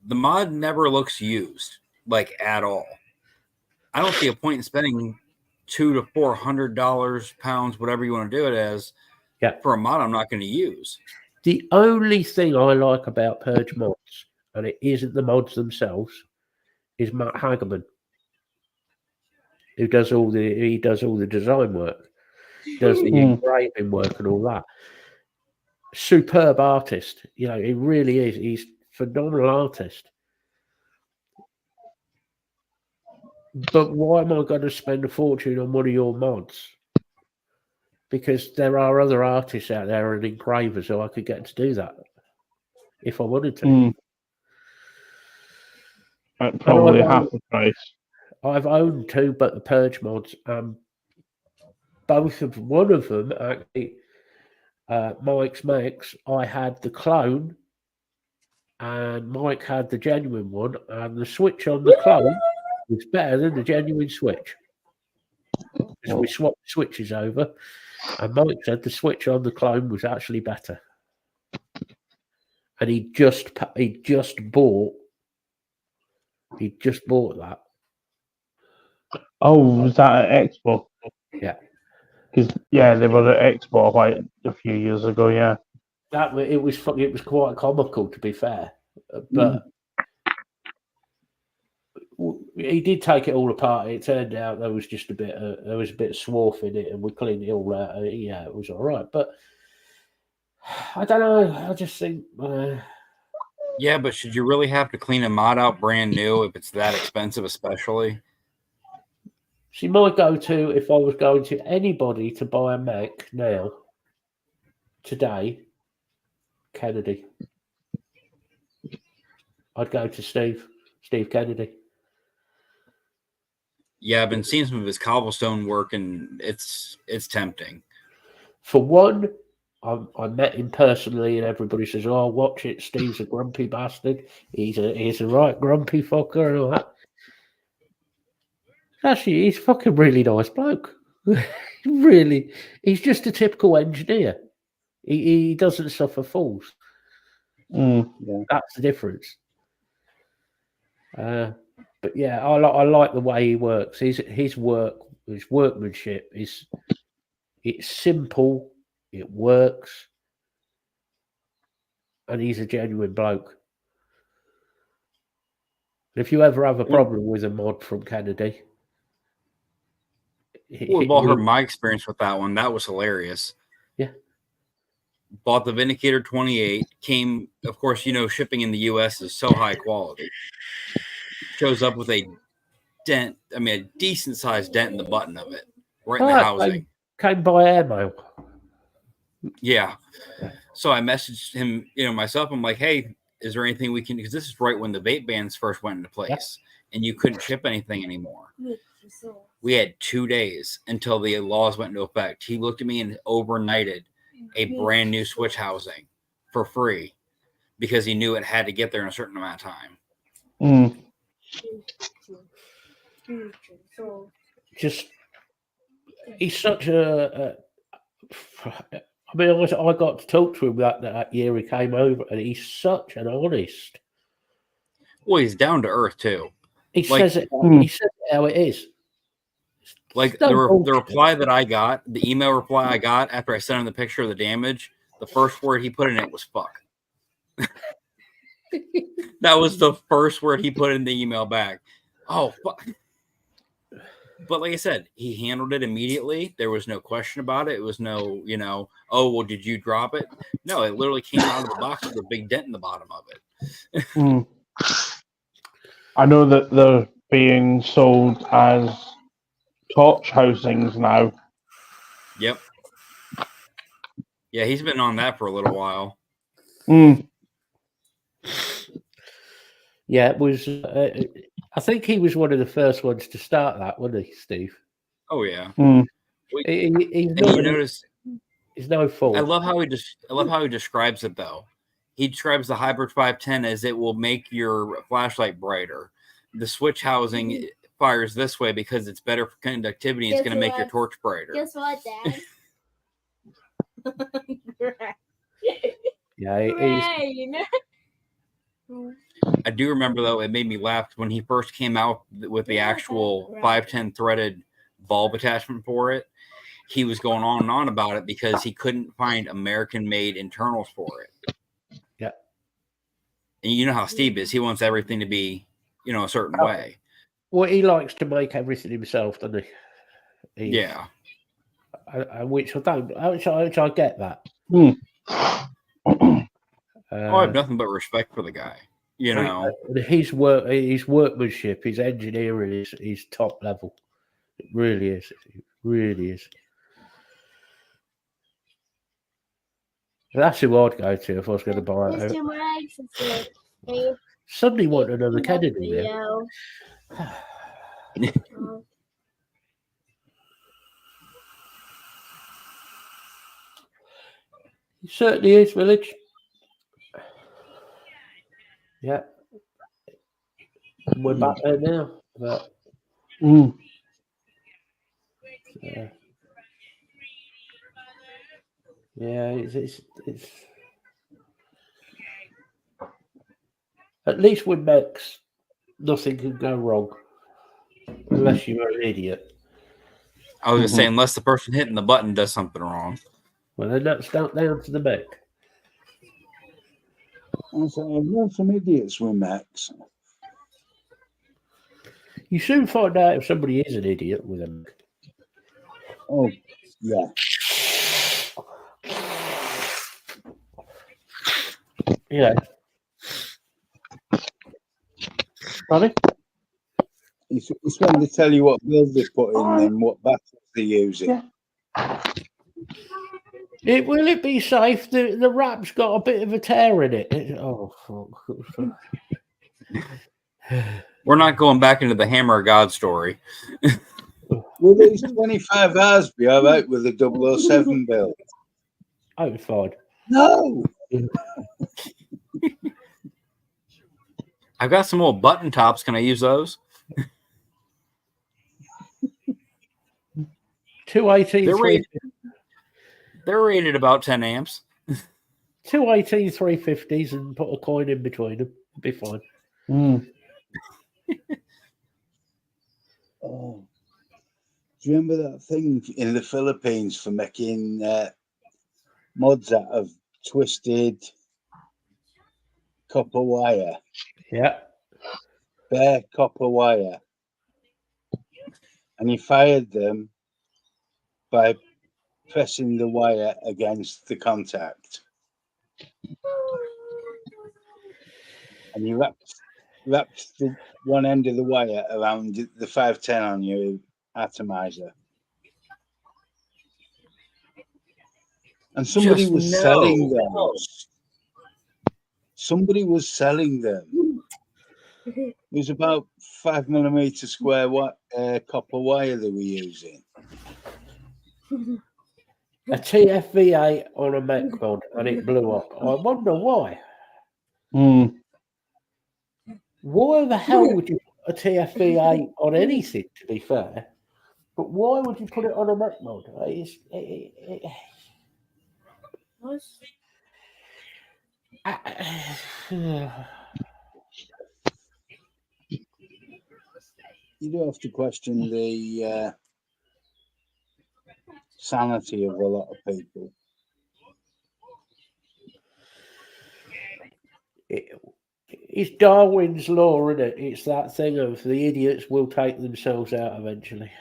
[SPEAKER 4] the mod never looks used like at all. I don't see a point in spending $200 to $400, pounds, whatever you want to do it as, for a mod I'm not going to use.
[SPEAKER 1] The only thing I like about Purge mods, and it isn't the mods themselves, is Matt Hagerman, who does all the design work, does the engraving work and all that. Superb artist, he really is. He's a phenomenal artist. But why am I going to spend a fortune on one of your mods? Because there are other artists out there and engravers who I could get to do that if I wanted to.
[SPEAKER 3] At probably half the price.
[SPEAKER 1] I've owned two, but the Purge mods. One of them actually, Mike's Mechs. I had the clone, and Mike had the genuine one, and the switch on the clone was better than the genuine switch. So we swapped switches over, and Mike said the switch on the clone was actually better. And he just bought that.
[SPEAKER 3] Oh, was that at Expo?
[SPEAKER 1] Yeah.
[SPEAKER 3] Because they were at Expo quite a few years ago. Yeah.
[SPEAKER 1] It was quite comical, to be fair, but he did take it all apart. It turned out there was just a bit of swarf in it, and we cleaned it all out. Yeah, it was all right, but I don't know. I just think.
[SPEAKER 4] Yeah, but should you really have to clean a mod out brand new if it's that expensive, especially?
[SPEAKER 1] See, my go-to, if I was going to anybody to buy a mech now, today, Kennedy. I'd go to Steve Kennedy.
[SPEAKER 4] Yeah, I've been seeing some of his cobblestone work, and it's tempting.
[SPEAKER 1] For one, I met him personally, and everybody says, "Oh, watch it. Steve's a grumpy bastard. He's a right grumpy fucker and all that." Actually, he's a fucking really nice bloke. Really, he's just a typical engineer. He doesn't suffer fools.
[SPEAKER 2] Yeah.
[SPEAKER 1] That's the difference. But yeah, I like the way he works. His workmanship it's simple. It works, and he's a genuine bloke. If you ever have a problem with a mod from Kennedy,
[SPEAKER 4] We've all heard my experience with that one. That was hilarious.
[SPEAKER 1] Yeah.
[SPEAKER 4] Bought the Vindicator 28. Came, of course, shipping in the U.S. is so high quality. Shows up with a dent. I mean, a decent sized dent in the button of it, right in the housing.
[SPEAKER 1] Came by airmail.
[SPEAKER 4] Yeah. So I messaged him, myself. I'm like, hey, is there anything we can, because this is right when the vape bans first went into place, and you couldn't ship anything anymore. We had 2 days until the laws went into effect. He looked at me and overnighted a brand new switch housing for free because he knew it had to get there in a certain amount of time.
[SPEAKER 1] He's such a I mean, I got to talk to him that year he came over, and he's such an honest.
[SPEAKER 4] Well, he's down to earth too.
[SPEAKER 1] He says it how it is.
[SPEAKER 4] Like the reply that I got, the email reply I got after I sent him the picture of the damage, the first word he put in it was fuck. That was the first word he put in the email back. Oh, fuck. But like I said, he handled it immediately. There was no question about it. It was no, oh, well, did you drop it? No, it literally came out of the box with a big dent in the bottom of it.
[SPEAKER 3] I know that they're being sold as torch housings now.
[SPEAKER 4] Yep. Yeah, he's been on that for a little while.
[SPEAKER 1] Yeah, it was. I think he was one of the first ones to start that, wasn't he, Steve?
[SPEAKER 4] Oh yeah.
[SPEAKER 3] Mm.
[SPEAKER 1] He's
[SPEAKER 4] And
[SPEAKER 1] not.
[SPEAKER 4] you notice,
[SPEAKER 1] He's no fool.
[SPEAKER 4] I love how he describes it though. He describes the hybrid 510 as it will make your flashlight brighter. The switch housing fires this way because it's better for conductivity. It's going to make your torch brighter.
[SPEAKER 5] Guess what, Dad?
[SPEAKER 1] Yeah, he's,
[SPEAKER 5] Rain.
[SPEAKER 4] I do remember though, it made me laugh when he first came out with the actual 510 threaded bulb attachment for it. He was going on and on about it because he couldn't find American-made internals for it.
[SPEAKER 1] Yeah.
[SPEAKER 4] And you know how Steve is. He wants everything to be, a certain way.
[SPEAKER 1] well, he likes to make everything himself, doesn't he?
[SPEAKER 4] Yeah.
[SPEAKER 1] Which I get that.
[SPEAKER 3] Mm.
[SPEAKER 4] I have nothing but respect for the guy.
[SPEAKER 1] His workmanship, his engineering is top level. It really is. It really is. That's who I'd go to if I was going to buy
[SPEAKER 5] There's
[SPEAKER 1] it.
[SPEAKER 5] two more eggs. It's like, hey,
[SPEAKER 1] Suddenly want another Kennedy now.
[SPEAKER 5] video.
[SPEAKER 1] He certainly is, Village. Yeah. We're back there now. But,
[SPEAKER 3] Mm.
[SPEAKER 1] yeah, it's at least with mechs, nothing can go wrong unless you're an idiot.
[SPEAKER 4] I was just saying, unless the person hitting the button does something wrong.
[SPEAKER 1] Well, then that's down to the mech.
[SPEAKER 2] So I've known some idiots with mechs.
[SPEAKER 1] You soon find out if somebody is an idiot with a mech.
[SPEAKER 2] Oh, yeah.
[SPEAKER 1] Yeah.
[SPEAKER 3] Sorry?
[SPEAKER 2] It's when they tell you what build they put in and what battles they're using.
[SPEAKER 3] Yeah.
[SPEAKER 1] Will it be safe? The wrap's got a bit of a tear in it. Oh, fuck.
[SPEAKER 4] We're not going back into the Hammer of God story.
[SPEAKER 2] Will these 25 hours be all right with a 007 build?
[SPEAKER 1] I'm fine.
[SPEAKER 2] No.
[SPEAKER 4] I've got some old button tops. Can I use those?
[SPEAKER 1] 218
[SPEAKER 4] They're rated about 10 amps.
[SPEAKER 1] 218 350s and put a coin in between them. It'll be fine.
[SPEAKER 3] Mm.
[SPEAKER 2] Oh. Do you remember that thing in the Philippines for making mods out of twisted copper wire?
[SPEAKER 1] Yeah.
[SPEAKER 2] Bare copper wire. And you fired them by pressing the wire against the contact. And you wrapped the one end of the wire around the 510 on your atomizer. And somebody
[SPEAKER 4] Just
[SPEAKER 2] was
[SPEAKER 4] no.
[SPEAKER 2] selling them. Somebody was selling them. It was about 5mm square copper wire they were using.
[SPEAKER 1] A TFV8 on a mech mod and it blew up. I wonder why.
[SPEAKER 3] Mm.
[SPEAKER 1] Why the hell would you put a TFV8 on anything, to be fair? But why would you put it on a mech mod?
[SPEAKER 2] You do have to question the sanity of a lot of people.
[SPEAKER 1] It's Darwin's law, isn't it? It's that thing of the idiots will take themselves out eventually.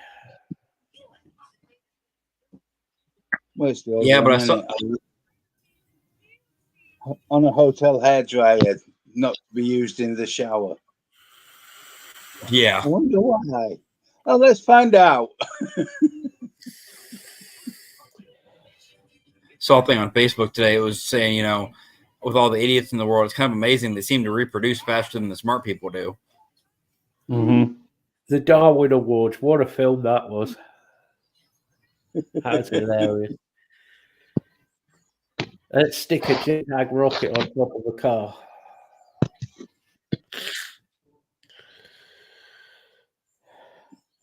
[SPEAKER 2] Well, it's the old
[SPEAKER 4] Yeah,
[SPEAKER 2] one,
[SPEAKER 4] but I
[SPEAKER 2] isn't it? On a hotel hairdryer, not to be used in the shower.
[SPEAKER 4] Yeah.
[SPEAKER 2] I wonder why. Oh, let's find out.
[SPEAKER 4] Saw a thing on Facebook today. It was saying, with all the idiots in the world, it's kind of amazing. They seem to reproduce faster than the smart people do.
[SPEAKER 3] Mm-hmm.
[SPEAKER 1] The Darwin Awards, what a film that was. That's hilarious. Let's stick a jetpack rocket on top of a car.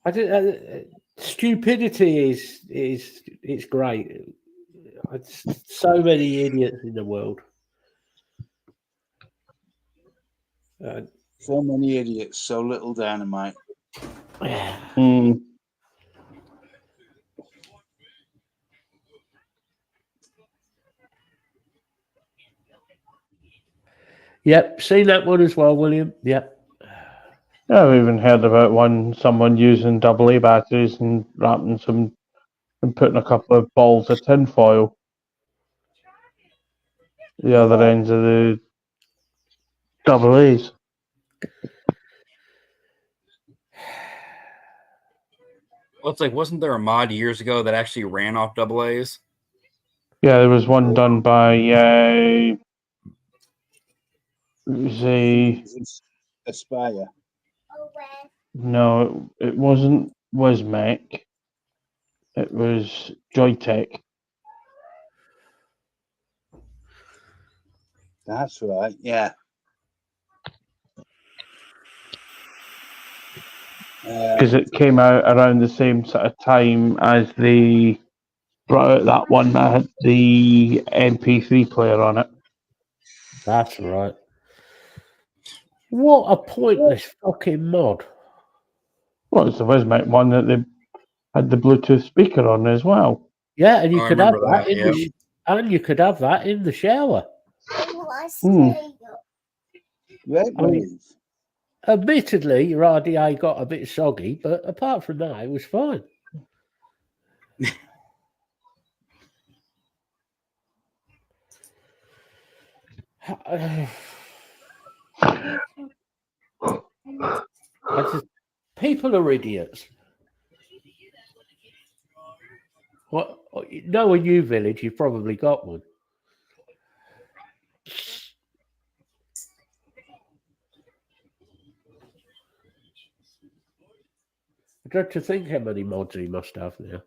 [SPEAKER 1] I did, stupidity is it's great. It's so many idiots in the world.
[SPEAKER 2] So many idiots, so little dynamite.
[SPEAKER 3] Mm.
[SPEAKER 1] Yep, seen that one as well, William. Yep.
[SPEAKER 3] I've even heard about someone using AA batteries and wrapping some and putting a couple of balls of tinfoil the other ends of the AA's.
[SPEAKER 4] Well, it's like, wasn't there a mod years ago that actually ran off AA's?
[SPEAKER 3] Yeah, there was one done by it was
[SPEAKER 2] Aspire.
[SPEAKER 3] no, it wasn't Wismec. It was Joytech.
[SPEAKER 2] That's right. Yeah.
[SPEAKER 3] Because it came out around the same sort of time as they brought out that one that had the MP3 player on it.
[SPEAKER 1] That's right. What a pointless fucking mod.
[SPEAKER 3] Well, it's the Wismec one that they had the Bluetooth speaker on as well.
[SPEAKER 1] Yeah, and you
[SPEAKER 4] Oh, I
[SPEAKER 1] could have
[SPEAKER 4] remember
[SPEAKER 1] that,
[SPEAKER 4] that,
[SPEAKER 1] in
[SPEAKER 4] yep.
[SPEAKER 1] the and you could have that in the shower.
[SPEAKER 2] Right,
[SPEAKER 1] I mean, admittedly, your RDA got a bit soggy, but apart from that, it was fine. People are idiots. What? Knowing you, Village, you've probably got one. I dread to think how many mods he must have now.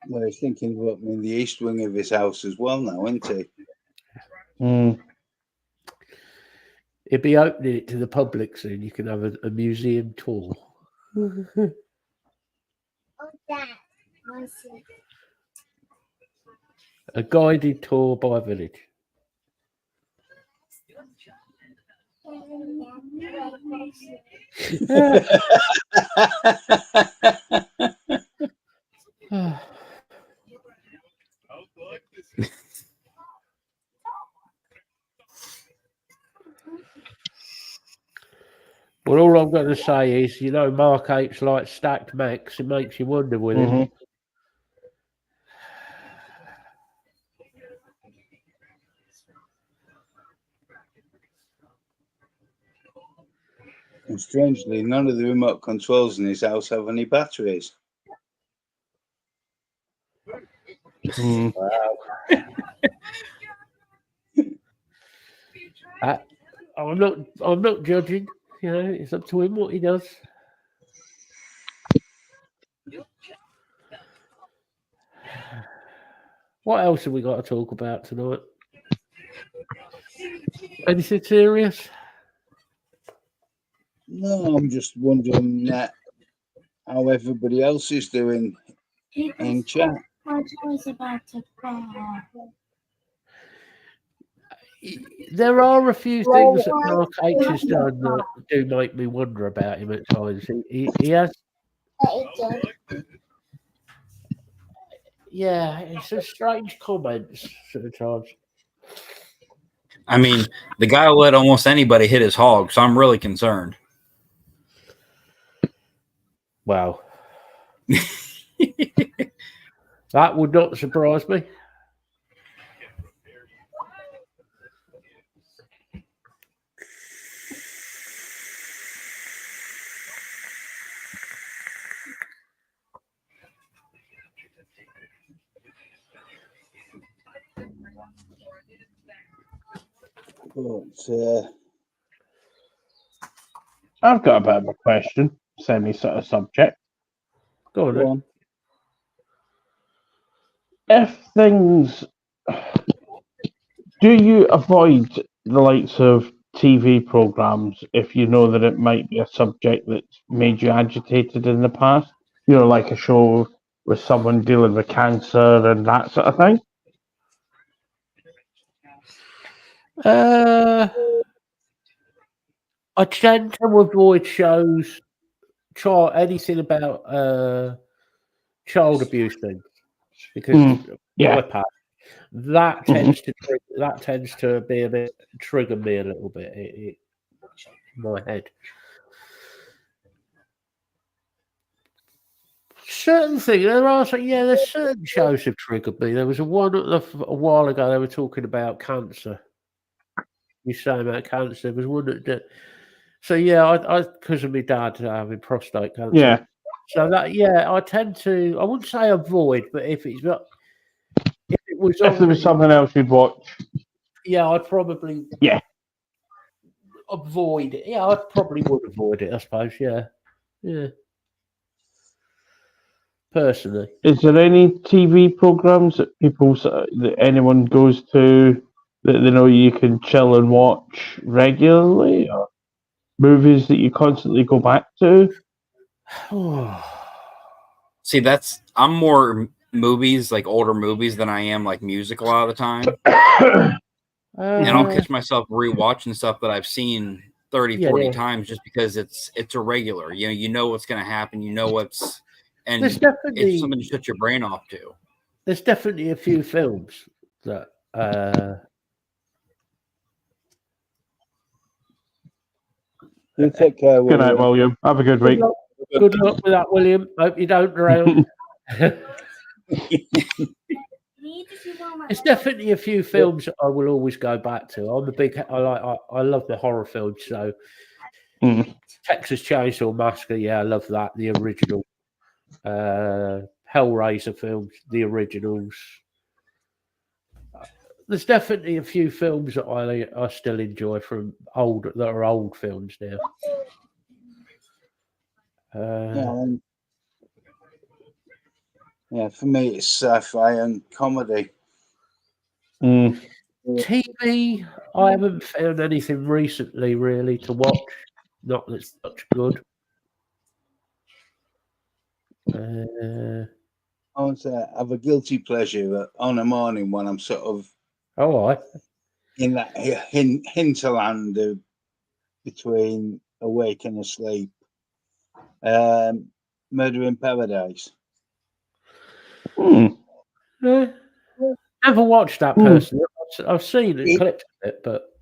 [SPEAKER 2] Well, he's thinking of opening the east wing of his house as well now, isn't he?
[SPEAKER 3] Mm.
[SPEAKER 1] He'll be opening it to the public soon. You can have a museum tour. A guided tour by Village. Well, all I'm going to say is, Mark H likes stacked Macs. It makes you wonder with him.
[SPEAKER 3] Mm-hmm.
[SPEAKER 2] And strangely, none of the remote controls in his house have any batteries.
[SPEAKER 3] Mm.
[SPEAKER 1] Wow. I'm not judging. It's up to him what he does. What else have we got to talk about tonight? Anything serious?
[SPEAKER 2] No, I'm just wondering how everybody else is doing in chat.
[SPEAKER 1] There are a few things that Mark H has done that do make me wonder about him at times. He has. Yeah, it's a strange comments sometimes.
[SPEAKER 4] I mean, the guy will let almost anybody hit his hog, so I'm really concerned.
[SPEAKER 1] Wow. That would not surprise me.
[SPEAKER 2] But,
[SPEAKER 3] I've got a bit of a question, semi sort of subject.
[SPEAKER 1] Go on,
[SPEAKER 2] go
[SPEAKER 1] then.
[SPEAKER 2] on.
[SPEAKER 3] If things, do you avoid the likes of TV programs if you know that it might be a subject that's made you agitated in the past? You know, like a show with someone dealing with cancer and that sort of thing?
[SPEAKER 1] I tend to avoid shows, anything about child abuse things because
[SPEAKER 3] yeah.
[SPEAKER 1] my past, that tends to be a bit trigger me a little bit in my head. Certain things there's certain shows have triggered me. There was a while ago they were talking about cancer. You saying about cancer? There was one that. So yeah, I because of my dad having prostate cancer.
[SPEAKER 3] Yeah.
[SPEAKER 1] So that I tend to. I wouldn't say avoid, but if it was
[SPEAKER 3] If there was something else you'd watch.
[SPEAKER 1] Yeah, I'd probably avoid it. Yeah, I probably would avoid it. I suppose. Yeah. Personally,
[SPEAKER 3] is there any TV programs that that anyone goes to that they know you can chill and watch regularly, or movies that you constantly go back to?
[SPEAKER 4] See, I'm more movies, like older movies, than I am like music a lot of the time. And I'll catch myself rewatching stuff that I've seen 30, 40 times just because it's a regular. You know what's going to happen. You know what's, and it's something to shut your brain off to.
[SPEAKER 1] There's definitely a few films that.
[SPEAKER 2] You take care,
[SPEAKER 3] Good night, William. Have a good week.
[SPEAKER 1] Good luck with that, William. Hope you don't drown. There's definitely a few films that I will always go back to. I love the horror films. So Texas Chainsaw Massacre, I love that. The original Hellraiser films, the originals. There's definitely a few films that I still enjoy from old films now.
[SPEAKER 2] For me, it's sci-fi and comedy.
[SPEAKER 1] TV, I haven't found anything recently really to watch. Not that's much good.
[SPEAKER 2] I want to have a guilty pleasure on a morning when I'm sort of in that hinterland between awake and asleep. Murder in Paradise.
[SPEAKER 1] Never watched that personally. I've seen clips of it, but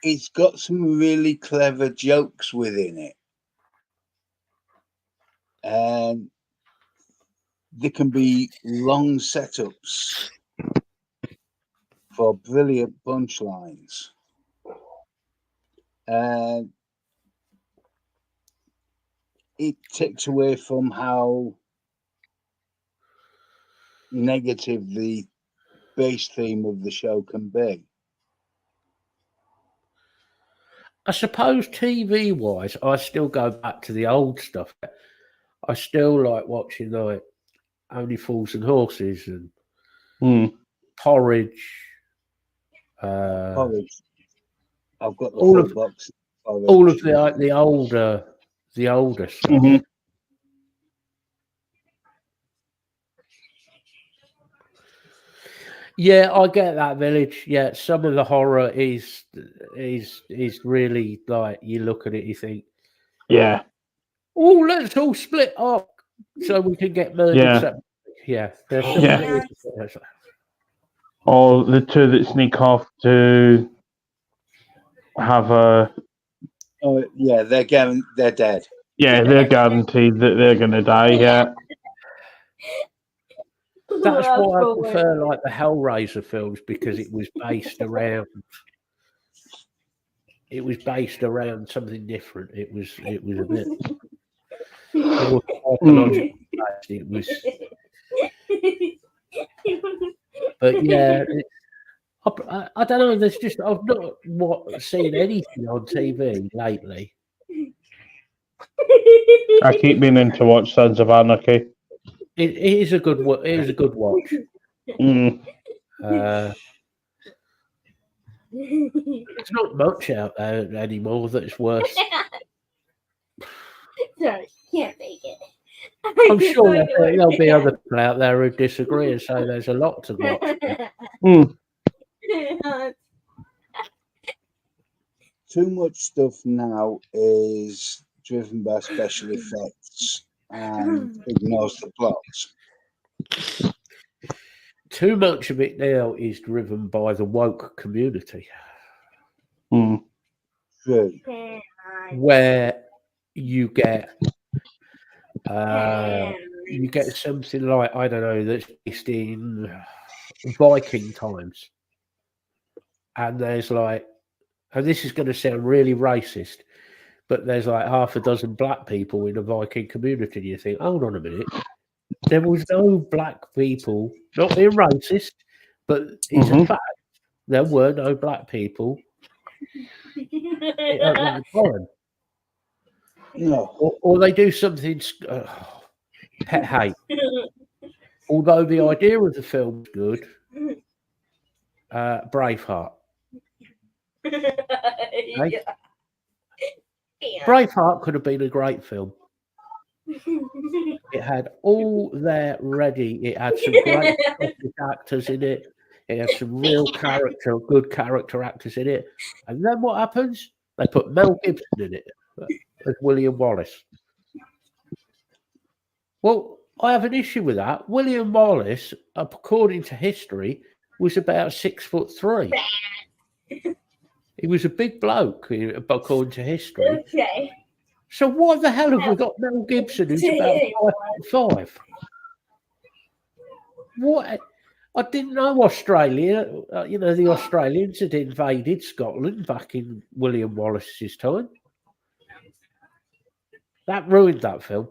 [SPEAKER 2] it's got some really clever jokes within it. And there can be long setups for brilliant punchlines. And it takes away from how negative the base theme of the show can be.
[SPEAKER 1] I suppose TV-wise, I still go back to the old stuff. I still like watching like Only Fools and Horses and Porridge.
[SPEAKER 2] Porridge. I've got the
[SPEAKER 1] all
[SPEAKER 2] full
[SPEAKER 1] of
[SPEAKER 2] box. Porridge.
[SPEAKER 1] All of the older stuff.
[SPEAKER 3] Mm-hmm.
[SPEAKER 1] Yeah, I get that, Village. Yeah, some of the horror is really like you look at it, you think,
[SPEAKER 3] yeah,
[SPEAKER 1] oh, let's all split up so we can get murdered.
[SPEAKER 3] Yeah, or the two that sneak off to have a.
[SPEAKER 2] Oh yeah, they're dead.
[SPEAKER 3] Yeah, they're guaranteed that they're going to die. Yeah.
[SPEAKER 1] That's why I prefer like the Hellraiser films because it was based around something different. It was a bit more psychological based. It was, but yeah, I don't know. There's just I've not seen anything on TV lately.
[SPEAKER 3] I keep meaning to watch Sons of Anarchy.
[SPEAKER 1] It is a good. It is a good watch.
[SPEAKER 3] Mm.
[SPEAKER 1] There's not much out there anymore that's worth.
[SPEAKER 5] Sorry, can't make it.
[SPEAKER 1] I'm sure there'll be other people out there who disagree and say there's a lot to watch.
[SPEAKER 3] Mm.
[SPEAKER 2] Too much stuff now is driven by special effects and ignores the plots.
[SPEAKER 1] Too much of it now is driven by the woke community,
[SPEAKER 3] Mm.
[SPEAKER 2] True.
[SPEAKER 1] where you get something like, I don't know, that's based in Viking times, and there's like, and this is going to sound really racist, but there's like half a dozen black people in the Viking community. You think, hold on a minute, there was no black people. Not being racist, but it's a fact. There were no black people at that time.
[SPEAKER 2] No.
[SPEAKER 1] Or they do something pet hate. Although the idea of the film's good, Braveheart.
[SPEAKER 5] Yeah.
[SPEAKER 1] Braveheart could have been a great film. It had all there ready. It had some great actors in it. It had some real character, good character actors in it. And then what happens? They put Mel Gibson in it as William Wallace. Well, I have an issue with that. William Wallace, according to history, was about 6'3". He was a big bloke, according to history.
[SPEAKER 5] Okay.
[SPEAKER 1] So why the hell have we got Mel Gibson, who's about 5'5"? What? I didn't know Australia. The Australians had invaded Scotland back in William Wallace's time. That ruined that film.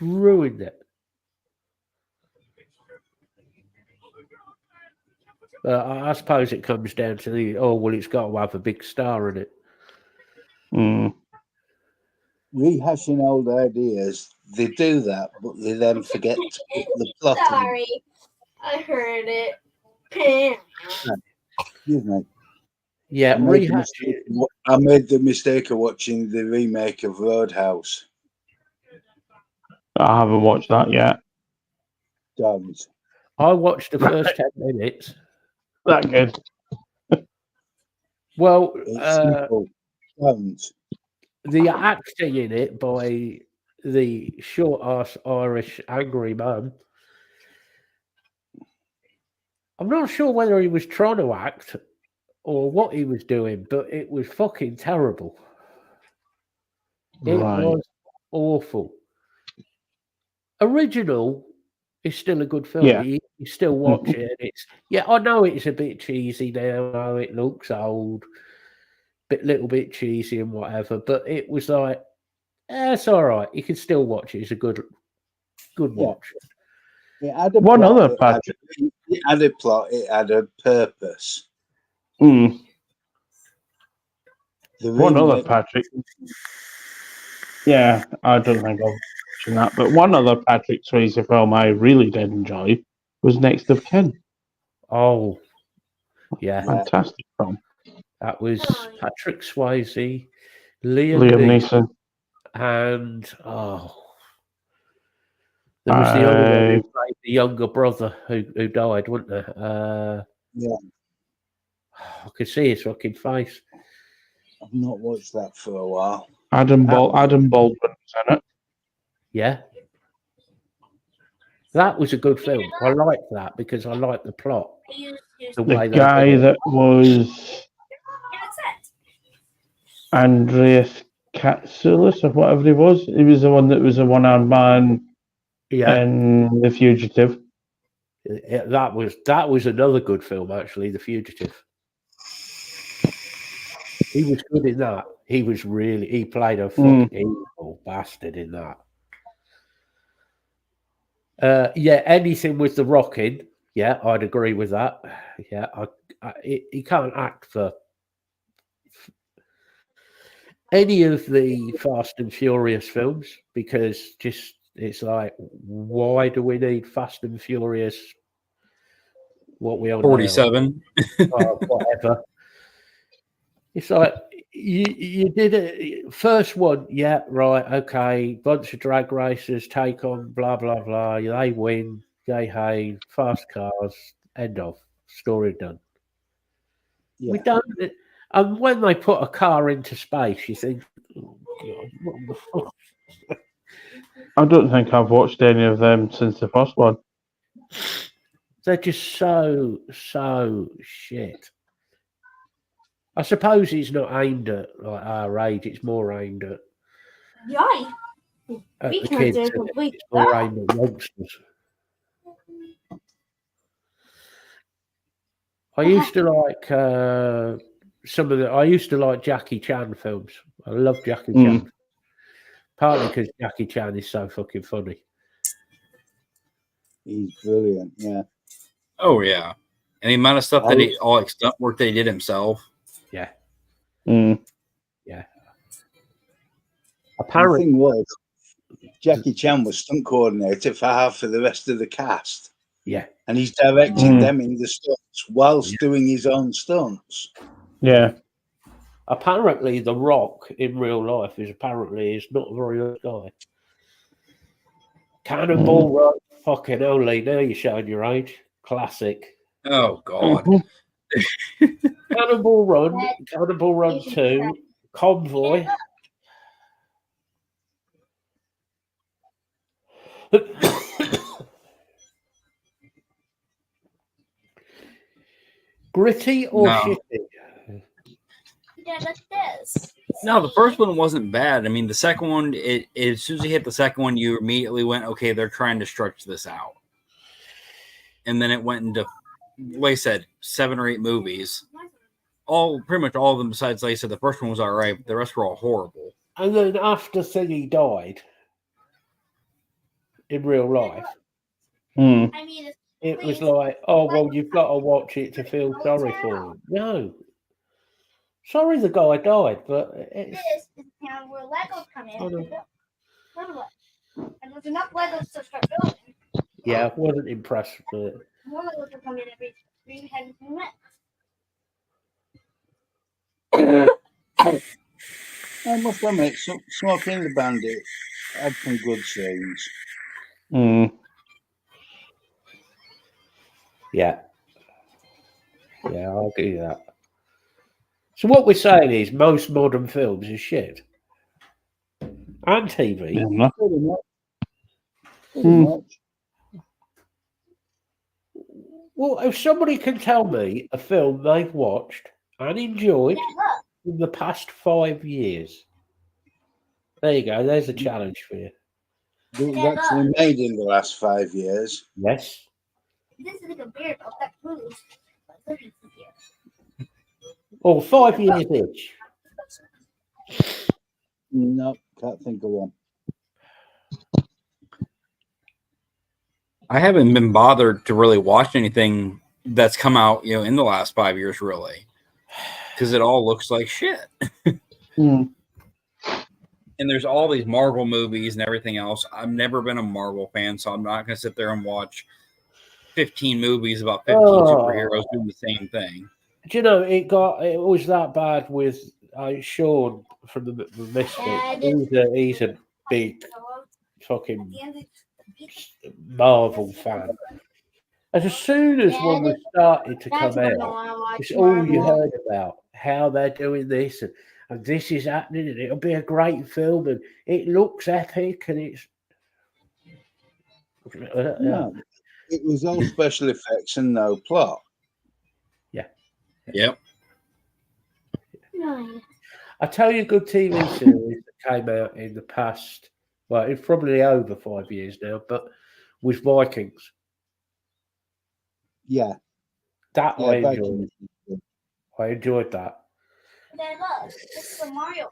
[SPEAKER 1] Ruined it. I suppose it comes down to it's got to have a big star in it.
[SPEAKER 3] Mm.
[SPEAKER 2] Rehashing old ideas, they do that, but they then forget to put the plot in.
[SPEAKER 5] Sorry, I heard it.
[SPEAKER 2] Excuse me.
[SPEAKER 1] Yeah,
[SPEAKER 2] I made the mistake of watching the remake of Roadhouse.
[SPEAKER 3] I haven't watched that yet.
[SPEAKER 2] Don't.
[SPEAKER 1] I watched the first 10 minutes.
[SPEAKER 3] That good.
[SPEAKER 1] Well,
[SPEAKER 2] It's simple. Don't.
[SPEAKER 1] the acting in it by the short-ass Irish angry man, I'm not sure whether he was trying to act or what he was doing, but it was fucking terrible. It was awful. Original is still a good film.
[SPEAKER 3] Yeah.
[SPEAKER 1] You still watch it. I know it's a bit cheesy now. I know it looks old, little bit cheesy and whatever, but it was like, it's all right. You can still watch it. It's a good watch.
[SPEAKER 2] It had a
[SPEAKER 3] One
[SPEAKER 2] plot,
[SPEAKER 3] other Patrick.
[SPEAKER 2] It had a plot. It had a purpose.
[SPEAKER 3] Mm.
[SPEAKER 2] The
[SPEAKER 3] One other
[SPEAKER 2] remake-
[SPEAKER 3] Patrick. Yeah, I don't think I've seen that. But one other Patrick Swayze film I really did enjoy was Next of Kin.
[SPEAKER 1] Oh, yeah.
[SPEAKER 3] Fantastic film.
[SPEAKER 1] That was Patrick Swayze, Liam
[SPEAKER 3] Neeson.
[SPEAKER 1] and there was the other one who played the younger brother who died, wasn't there?
[SPEAKER 2] Yeah.
[SPEAKER 1] I could see his fucking face.
[SPEAKER 2] I've not watched that for a while.
[SPEAKER 3] Adam Baldwin was in it.
[SPEAKER 1] Yeah. That was a good film. I liked that because I liked the plot.
[SPEAKER 3] The guy that was Andreas Katsoulis or whatever he was the one that was a one-armed man in The Fugitive.
[SPEAKER 1] That was another good film, actually, The Fugitive. He was good in that. He played a fucking evil bastard in that. Anything with The Rock in, Yeah, I'd agree with that. Yeah, he can't act for any of the Fast and Furious films because just it's like, why do we need Fast and Furious? What we on now?
[SPEAKER 4] 47.
[SPEAKER 1] Whatever. It's like you did it first one, yeah, right, okay. Bunch of drag racers take on blah blah blah. They win. Yay hey, fast cars. End of story done.
[SPEAKER 2] Yeah.
[SPEAKER 1] We don't. And when they put a car into space, you think, oh, God, what the fuck?
[SPEAKER 3] I don't think I've watched any of them since the first one.
[SPEAKER 1] They're just so shit. I suppose it's not aimed at like our age. It's more aimed at
[SPEAKER 5] Yay!
[SPEAKER 1] the
[SPEAKER 5] We can't
[SPEAKER 1] kids.
[SPEAKER 5] do a
[SPEAKER 1] and
[SPEAKER 5] complete
[SPEAKER 1] It's more
[SPEAKER 5] that.
[SPEAKER 1] aimed at youngsters. I used to like some of the. I used to like Jackie Chan films. I love Jackie Chan, partly because Jackie Chan is so fucking funny.
[SPEAKER 2] He's brilliant. Yeah.
[SPEAKER 4] Oh yeah, and the amount of stuff that he, all like stunt work that he did himself.
[SPEAKER 1] Yeah,
[SPEAKER 3] Mm.
[SPEAKER 1] yeah.
[SPEAKER 2] The
[SPEAKER 1] Apparently,
[SPEAKER 2] thing was, Jackie Chan was stunt coordinator for half of the rest of the cast,
[SPEAKER 1] yeah.
[SPEAKER 2] and he's directing them in the stunts whilst doing his own stunts.
[SPEAKER 3] Yeah.
[SPEAKER 1] Apparently, The Rock in real life is not a very good guy. Cannonball Run, fucking only now you're showing your age. Classic.
[SPEAKER 4] Oh god.
[SPEAKER 1] Cannonball Run 2, Convoy. Gritty or
[SPEAKER 4] No.
[SPEAKER 1] shitty?
[SPEAKER 5] Yeah, like this.
[SPEAKER 4] No, the first one wasn't bad. I mean, the second one, as soon as you hit the second one, you immediately went, okay, they're trying to stretch this out. And then it went into, like I said, 7 or 8 movies. Pretty much all of them besides, like I said, the first one was all right, but the rest were all horrible.
[SPEAKER 1] And then after Thingy died in real life,
[SPEAKER 3] Mm.
[SPEAKER 5] I mean,
[SPEAKER 1] it was like, oh, well, you've got to watch it to feel sorry for him. No. Sorry the guy died, but it's...
[SPEAKER 5] this is the town where Legos come in. And there's enough Legos to start building.
[SPEAKER 1] Yeah, I wasn't impressed with it.
[SPEAKER 5] More Legos will come in every 3 minutes.
[SPEAKER 2] I must admit, Smoking the Bandit had some good scenes.
[SPEAKER 3] Mm.
[SPEAKER 1] Yeah. Yeah, I'll give you that. So what we're saying is most modern films are shit. And TV.
[SPEAKER 3] Yeah.
[SPEAKER 2] Pretty much. Pretty
[SPEAKER 3] Hmm.
[SPEAKER 2] much.
[SPEAKER 1] Well, if somebody can tell me a film they've watched and enjoyed
[SPEAKER 5] Yeah, look.
[SPEAKER 1] in the past 5 years, there you go. There's a challenge for you.
[SPEAKER 2] That was actually made in the last 5 years.
[SPEAKER 1] Yes.
[SPEAKER 5] This is like a beard of that moves. But look at here.
[SPEAKER 1] Or 5 years each.
[SPEAKER 2] No, can't think of one.
[SPEAKER 4] I haven't been bothered to really watch anything that's come out, in the last 5 years, really, because it all looks like shit.
[SPEAKER 3] Mm.
[SPEAKER 4] And there's all these Marvel movies and everything else. I've never been a Marvel fan, so I'm not going to sit there and watch 15 movies about 15 superheroes doing the same thing.
[SPEAKER 1] Do you know it was that bad with Sean from the Misfits? He's a big fucking Marvel fan. As soon as one was started to come out, it's all you heard about how they're doing this and this is happening and it'll be a great film and it looks epic and it's
[SPEAKER 2] No, it was all special effects and no plot.
[SPEAKER 4] Yep.
[SPEAKER 5] No.
[SPEAKER 1] I tell you, a good TV series that came out in the past, well, it's probably over 5 years now, but was Vikings.
[SPEAKER 2] Yeah.
[SPEAKER 1] That
[SPEAKER 2] Yeah,
[SPEAKER 1] I enjoyed.
[SPEAKER 2] Vikings.
[SPEAKER 1] I enjoyed that.
[SPEAKER 5] Then look, it's the Mario.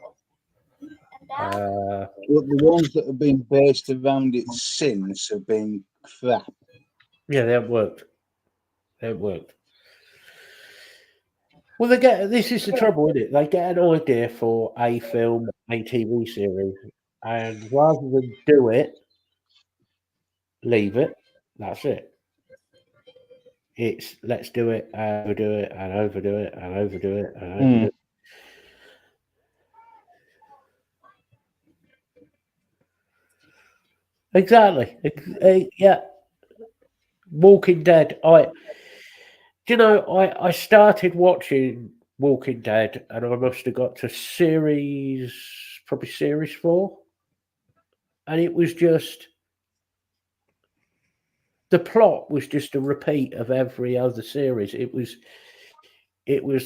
[SPEAKER 5] And that,
[SPEAKER 2] But the ones that have been based around its sins have been crap.
[SPEAKER 1] Yeah, that worked. It worked. Well, this is the trouble, isn't it? They get an idea for a film, a TV series, and rather than do it, leave it. That's it. It's let's do it, overdo it, and overdo it, and overdo it, and overdo it. Exactly. Yeah. Walking Dead. I started watching Walking Dead, and I must have got to probably series 4, and it was just the plot was just a repeat of every other series. It was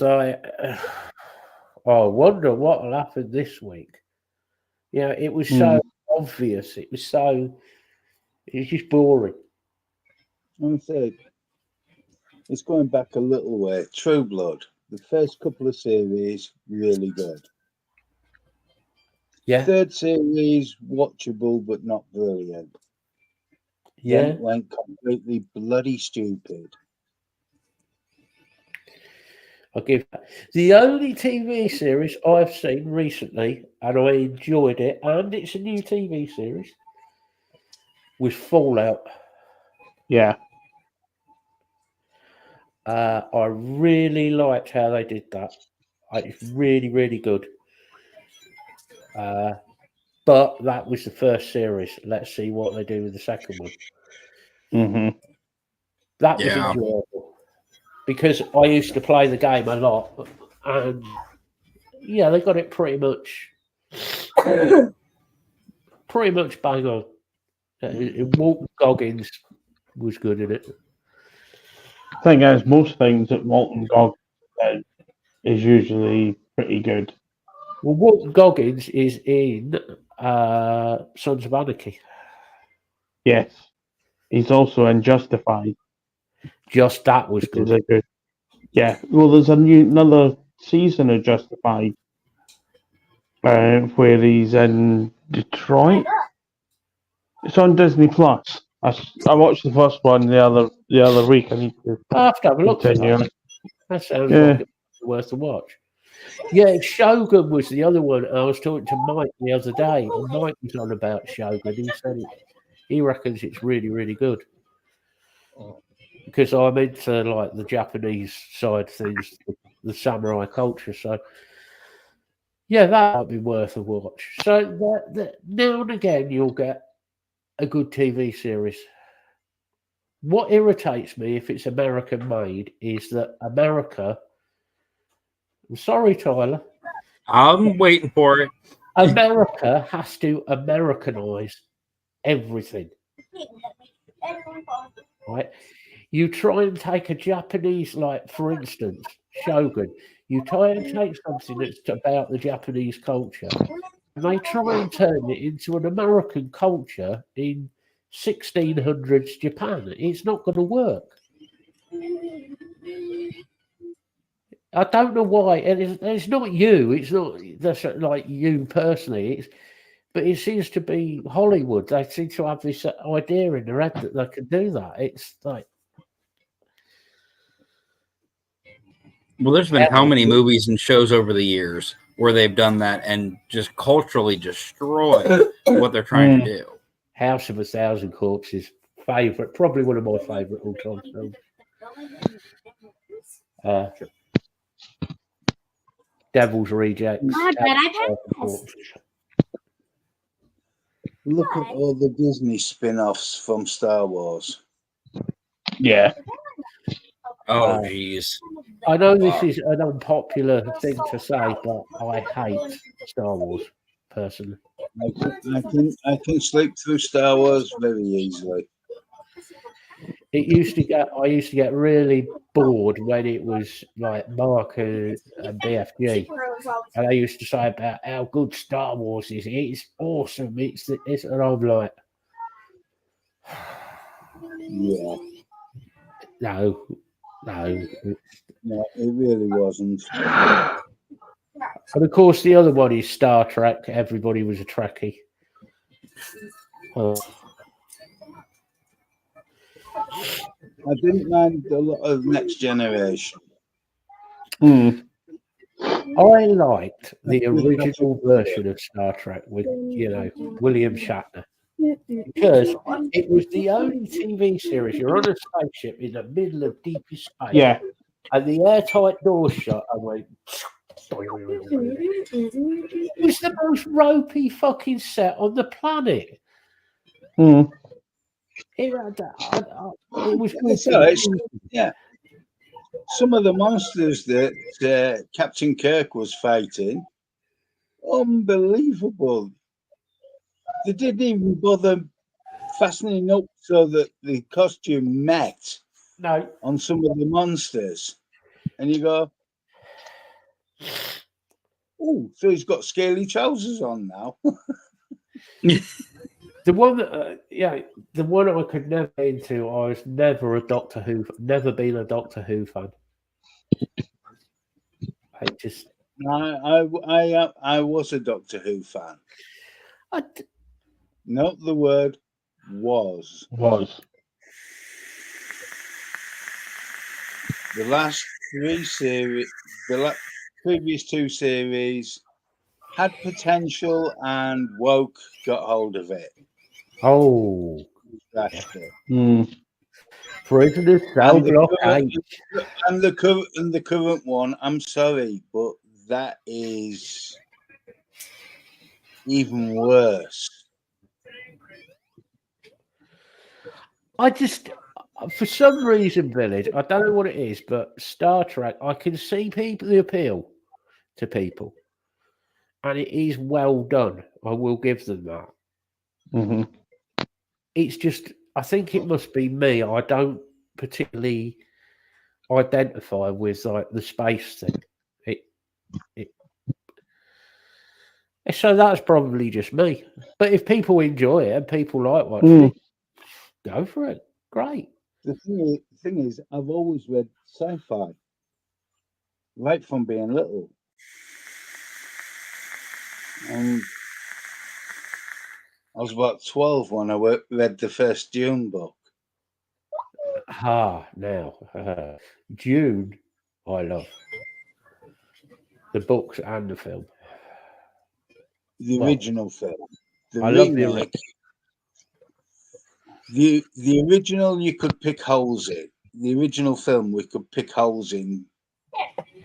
[SPEAKER 1] like, I wonder what will happen this week. It was so obvious. It was just boring.
[SPEAKER 2] I'm saying it's going back a little way. True Blood, the first couple of series, really good.
[SPEAKER 1] Yeah.
[SPEAKER 2] Third series, watchable but not brilliant.
[SPEAKER 1] Yeah.
[SPEAKER 2] Then it went completely bloody stupid.
[SPEAKER 1] I'll give that. The only TV series I've seen recently, and I enjoyed it, and it's a new TV series, was Fallout.
[SPEAKER 3] Yeah.
[SPEAKER 1] I really liked how they did that. It's really, really good. But that was the first series. Let's see what they do with the second one.
[SPEAKER 3] Mm-hmm.
[SPEAKER 1] That was enjoyable because I used to play the game a lot, and yeah, they got it pretty much bang on. Walton Goggins was good in it.
[SPEAKER 3] Thing is, most things that Walton Goggins said is usually pretty good.
[SPEAKER 1] Well, Walton Goggins is in Sons of Anarchy.
[SPEAKER 3] Yes. He's also in Justified.
[SPEAKER 1] Just that was good.
[SPEAKER 3] Yeah. Well, there's another season of Justified where he's in Detroit. It's on Disney Plus. I watched the first one the other week. I need to.
[SPEAKER 1] I have to have a look at
[SPEAKER 3] continue.
[SPEAKER 1] that. That sounds like it's worth a watch. Yeah, Shogun was the other one. I was talking to Mike the other day, and Mike was on about Shogun. He said he reckons it's really, really good. Because I'm into like the Japanese side of things, the samurai culture. So yeah, that might be worth a watch. So now and again you'll get a good TV series. What irritates me if it's American made is that America. I'm sorry, Tyler.
[SPEAKER 4] I'm waiting for it.
[SPEAKER 1] America has to Americanize everything. Right? You try and take a Japanese, like for instance, Shogun. You try and take something that's about the Japanese culture, and they try and turn it into an American culture in 1600s Japan. It's not going to work. I don't know why, and it's not you. It's not that's like you personally. But it seems to be Hollywood. They seem to have this idea in their head that they can do that. It's like,
[SPEAKER 4] well, there's been how many movies and shows over the years where they've done that and just culturally destroyed what they're trying to do.
[SPEAKER 1] House of a Thousand Corpses, favorite, probably one of my favorite all-time films. Devil's Rejects.
[SPEAKER 2] Look at all the Disney spin-offs from Star Wars.
[SPEAKER 3] Yeah.
[SPEAKER 4] Oh, jeez.
[SPEAKER 1] I know this is an unpopular thing to say, but I hate Star Wars, personally.
[SPEAKER 2] I can sleep through Star Wars very easily.
[SPEAKER 1] I used to get really bored when it was like Mark and BFG, and I used to say about how good Star Wars is. It's awesome. It's and I'm like,
[SPEAKER 2] yeah,
[SPEAKER 1] no,
[SPEAKER 2] it really wasn't.
[SPEAKER 1] And of course, the other one is Star Trek. Everybody was a Trekkie.
[SPEAKER 2] I didn't mind a lot of Next Generation.
[SPEAKER 3] Mm.
[SPEAKER 1] I liked the original version of Star Trek with, William Shatner. Because it was the only TV series. You're on a spaceship in the middle of deepest space.
[SPEAKER 3] Yeah.
[SPEAKER 1] And the airtight doors shut and went. It was the most ropey fucking set on the planet.
[SPEAKER 3] Mm.
[SPEAKER 1] It was good.
[SPEAKER 2] So yeah. Some of the monsters that Captain Kirk was fighting, unbelievable. They didn't even bother fastening up so that the costume met
[SPEAKER 1] No.
[SPEAKER 2] on some of the monsters. And you go, oh, so he's got scaly trousers on now.
[SPEAKER 1] The one that, the one I could never get into, I was never been a Doctor Who fan. I just,
[SPEAKER 2] I was a Doctor Who fan. Not the word was. The last 3 series, previous 2 series had potential, and woke got hold of it.
[SPEAKER 1] Oh,
[SPEAKER 2] That's it.
[SPEAKER 3] Mm.
[SPEAKER 1] Prisoner Cell Block 8.
[SPEAKER 2] And the current one, I'm sorry, but that is even worse.
[SPEAKER 1] I just, for some reason, Village, I don't know what it is, but Star Trek, I can see the appeal to people. And it is well done. I will give them that.
[SPEAKER 3] Mm-hmm.
[SPEAKER 1] It's just, I think it must be me. I don't particularly identify with like the space thing. So that's probably just me. But if people enjoy it and people like watching it, go for it. Great.
[SPEAKER 2] The thing is, I've always read sci-fi, right from being little. And I was about 12 when I read the first Dune book.
[SPEAKER 1] Dune, I love. The books and the film.
[SPEAKER 2] The original film. The
[SPEAKER 1] I
[SPEAKER 2] remake,
[SPEAKER 1] love the original.
[SPEAKER 2] The original you could pick holes in. The original film we could pick holes in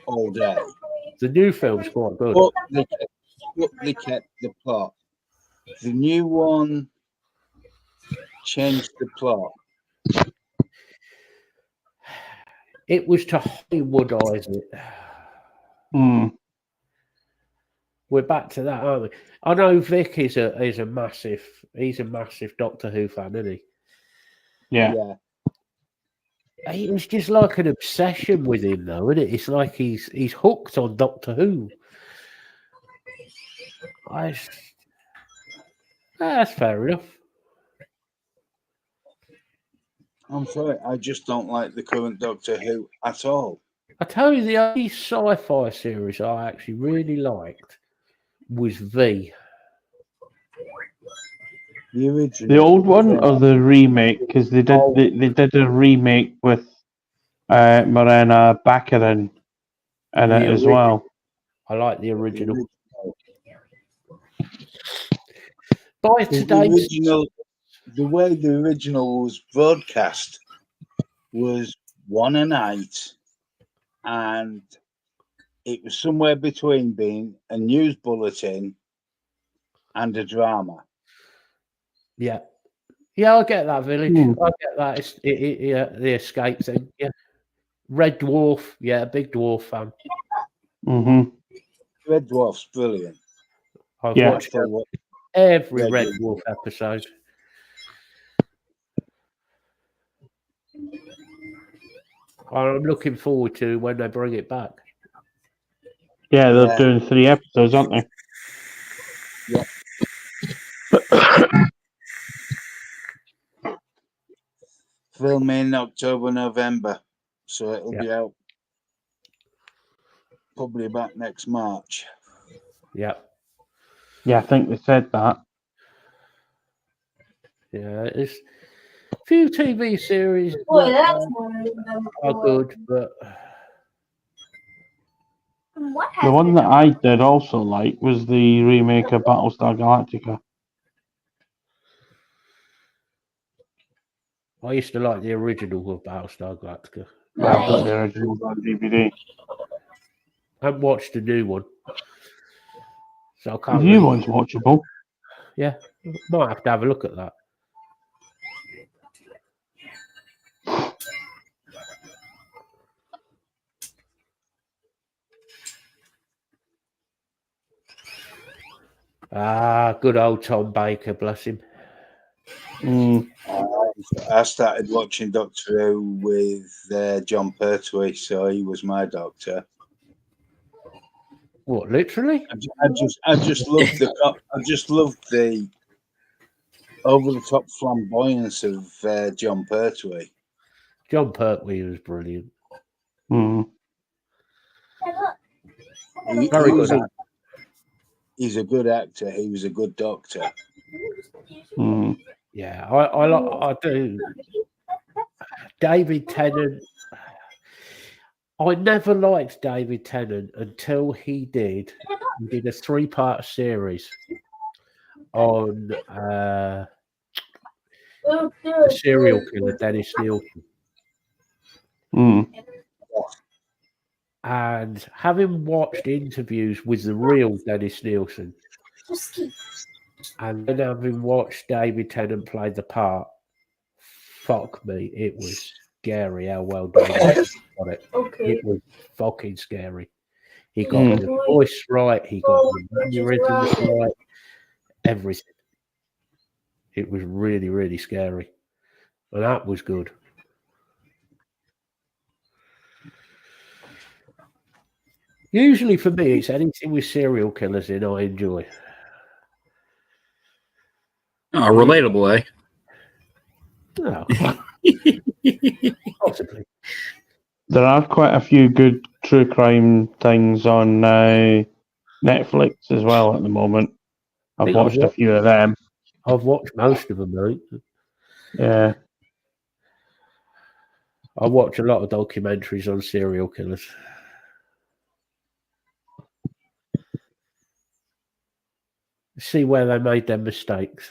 [SPEAKER 2] all day.
[SPEAKER 1] The new film's quite good.
[SPEAKER 2] But they kept the plot. The new one changed the plot.
[SPEAKER 1] It was to Hollywoodize it.
[SPEAKER 3] Mm.
[SPEAKER 1] We're back to that, aren't we? I know Vic is a massive Doctor Who fan, isn't he?
[SPEAKER 3] Yeah.
[SPEAKER 1] It's just like an obsession with him, though, isn't it? It's like he's hooked on Doctor Who. That's fair enough.
[SPEAKER 2] I'm sorry, I just don't like the current Doctor Who at all.
[SPEAKER 1] I tell you, the only sci-fi series I actually really liked was V.
[SPEAKER 2] The original.
[SPEAKER 3] The old one or the remake? Because they did a remake with Morena Baccarin in it as well.
[SPEAKER 1] I like the original.
[SPEAKER 2] The way the original was broadcast was one a night, and it was somewhere between being a news bulletin and a drama.
[SPEAKER 1] Yeah, I get that, Village. I get that. The escape thing. Yeah, Red Dwarf. Yeah, big dwarf fan.
[SPEAKER 3] Mm-hmm.
[SPEAKER 2] Red Dwarf's brilliant.
[SPEAKER 1] I've watched every Red Dwarf episode. I'm looking forward to when they bring it back.
[SPEAKER 3] Yeah, they're doing 3 episodes, aren't they?
[SPEAKER 2] Yeah. Filming in October, November, so it'll be out probably about next March.
[SPEAKER 1] Yeah.
[SPEAKER 3] Yeah, I think they said that.
[SPEAKER 1] Yeah, few TV series
[SPEAKER 5] Boy,
[SPEAKER 1] that
[SPEAKER 5] that's
[SPEAKER 1] are good, but
[SPEAKER 5] What
[SPEAKER 3] The one that I did also like was the remake of Battlestar Galactica.
[SPEAKER 1] I used to like the original of Battlestar Galactica.
[SPEAKER 3] I've got the original on DVD.
[SPEAKER 1] I haven't watched the new one, so I
[SPEAKER 3] The
[SPEAKER 1] can't.
[SPEAKER 3] new
[SPEAKER 1] Really,
[SPEAKER 3] one's watchable.
[SPEAKER 1] yeah, might have to have a look at that. Ah, good old Tom Baker, bless him.
[SPEAKER 3] Mm.
[SPEAKER 2] I started watching Doctor Who with John Pertwee, so he was my doctor.
[SPEAKER 1] What, literally?
[SPEAKER 2] I just loved the over the top flamboyance of John Pertwee.
[SPEAKER 1] John Pertwee was brilliant.
[SPEAKER 3] Mm.
[SPEAKER 1] Very good actor.
[SPEAKER 2] He's a good actor. He was a good doctor.
[SPEAKER 3] Mm.
[SPEAKER 1] Yeah, I do. David Tennant. I never liked David Tennant until he did a 3-part series on the serial killer Dennis Nielsen.
[SPEAKER 3] Mm.
[SPEAKER 1] And having watched interviews with the real Dennis Nielsen, and then having watched David Tennant play the part, fuck me, it was scary how well David got it.
[SPEAKER 5] Okay.
[SPEAKER 1] It was fucking scary. He got the voice right, he got the mannerisms right, everything. It was really, really scary. And that was good. Usually for me, it's anything with serial killers in I enjoy.
[SPEAKER 4] Oh, relatable, eh?
[SPEAKER 1] No. Possibly.
[SPEAKER 3] There are quite a few good true crime things on Netflix as well at the moment. I've watched a few of them.
[SPEAKER 1] I've watched most of them, mate.
[SPEAKER 3] Yeah.
[SPEAKER 1] I watch a lot of documentaries on serial killers. See where they made their mistakes.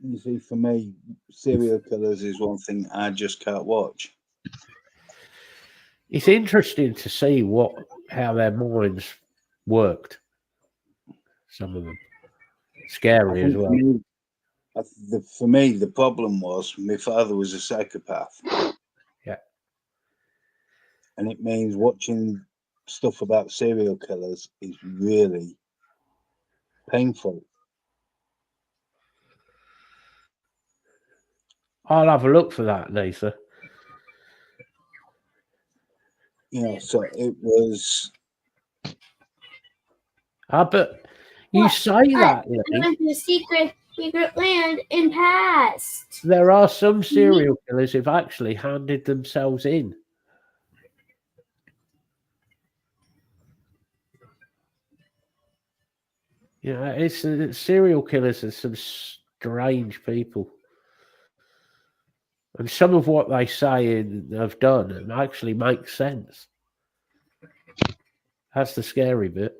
[SPEAKER 2] You see, for me, serial killers is one thing I just can't watch.
[SPEAKER 1] It's interesting to see how their minds worked. Some of them. Scary as well.
[SPEAKER 2] For me, the problem was my father was a psychopath.
[SPEAKER 1] Yeah.
[SPEAKER 2] And it means watching stuff about serial killers is really painful.
[SPEAKER 1] I'll have a look for that, Lisa.
[SPEAKER 2] You know, so it was.
[SPEAKER 1] But you say that,
[SPEAKER 5] We
[SPEAKER 1] Lee.
[SPEAKER 5] went to the secret land and passed.
[SPEAKER 1] There are some serial killers who've actually handed themselves in. You know, it's serial killers are some strange people. And some of what they say and have done actually makes sense. That's the scary bit.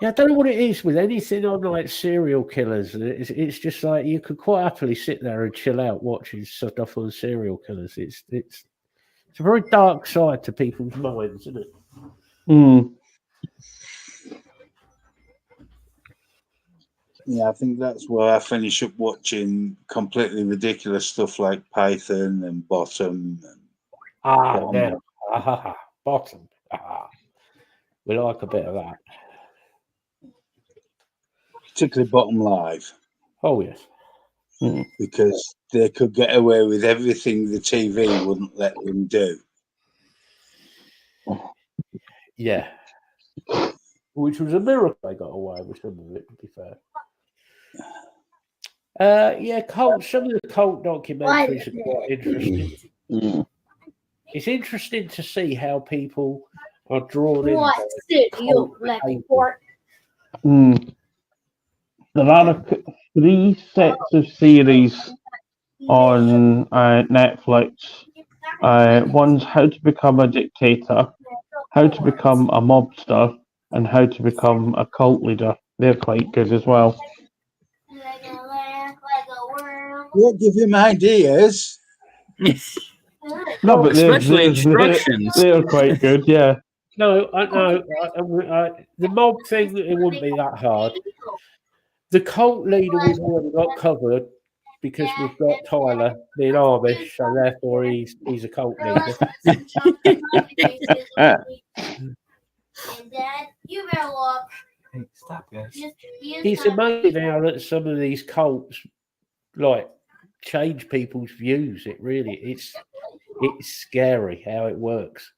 [SPEAKER 1] Yeah, I don't know what it is with anything on like serial killers. It's just like you could quite happily sit there and chill out watching stuff on serial killers. It's a very dark side to people's minds, isn't it?
[SPEAKER 3] Mm.
[SPEAKER 2] Yeah, I think that's where I finish up watching completely ridiculous stuff like Python and Bottom.
[SPEAKER 1] Now. Bottom. We like a bit of that.
[SPEAKER 2] Particularly Bottom Live.
[SPEAKER 1] Oh, yes.
[SPEAKER 2] Because they could get away with everything the TV wouldn't let them do.
[SPEAKER 1] Yeah. Which was a miracle they got away with some of it, to be fair. Some of the cult documentaries are quite interesting. It's interesting to see how people are drawn in.
[SPEAKER 5] What
[SPEAKER 1] by
[SPEAKER 5] city you
[SPEAKER 1] cold
[SPEAKER 5] left
[SPEAKER 1] paper.
[SPEAKER 5] for?
[SPEAKER 3] There are 3 sets of series on Netflix. One's How to Become a Dictator, How to Become a Mobster, and How to Become a Cult Leader. They're quite good as well.
[SPEAKER 2] Won't give him ideas.
[SPEAKER 3] No, but
[SPEAKER 4] Especially instructions.
[SPEAKER 3] They're quite good, yeah.
[SPEAKER 1] No, I know. The mob thing, it wouldn't be that hard. The cult leader we've already got covered because we've got Tyler being Amish, so therefore he's a cult leader.
[SPEAKER 5] And Dad, you better look.
[SPEAKER 4] Hey, stop, guys.
[SPEAKER 1] It's amazing how that some of these cults like change people's views. It really, it's scary how it works.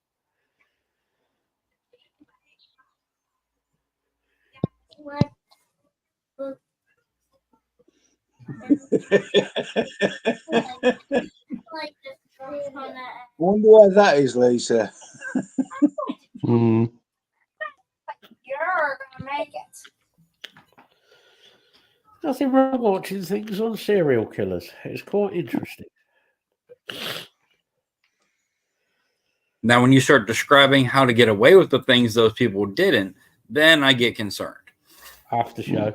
[SPEAKER 2] Wonder why that is, Lisa.
[SPEAKER 5] You're gonna make it.
[SPEAKER 1] Nothing wrong watching things on serial killers. It's quite interesting.
[SPEAKER 4] Now, when you start describing how to get away with the things those people didn't, then I get concerned.
[SPEAKER 1] After show.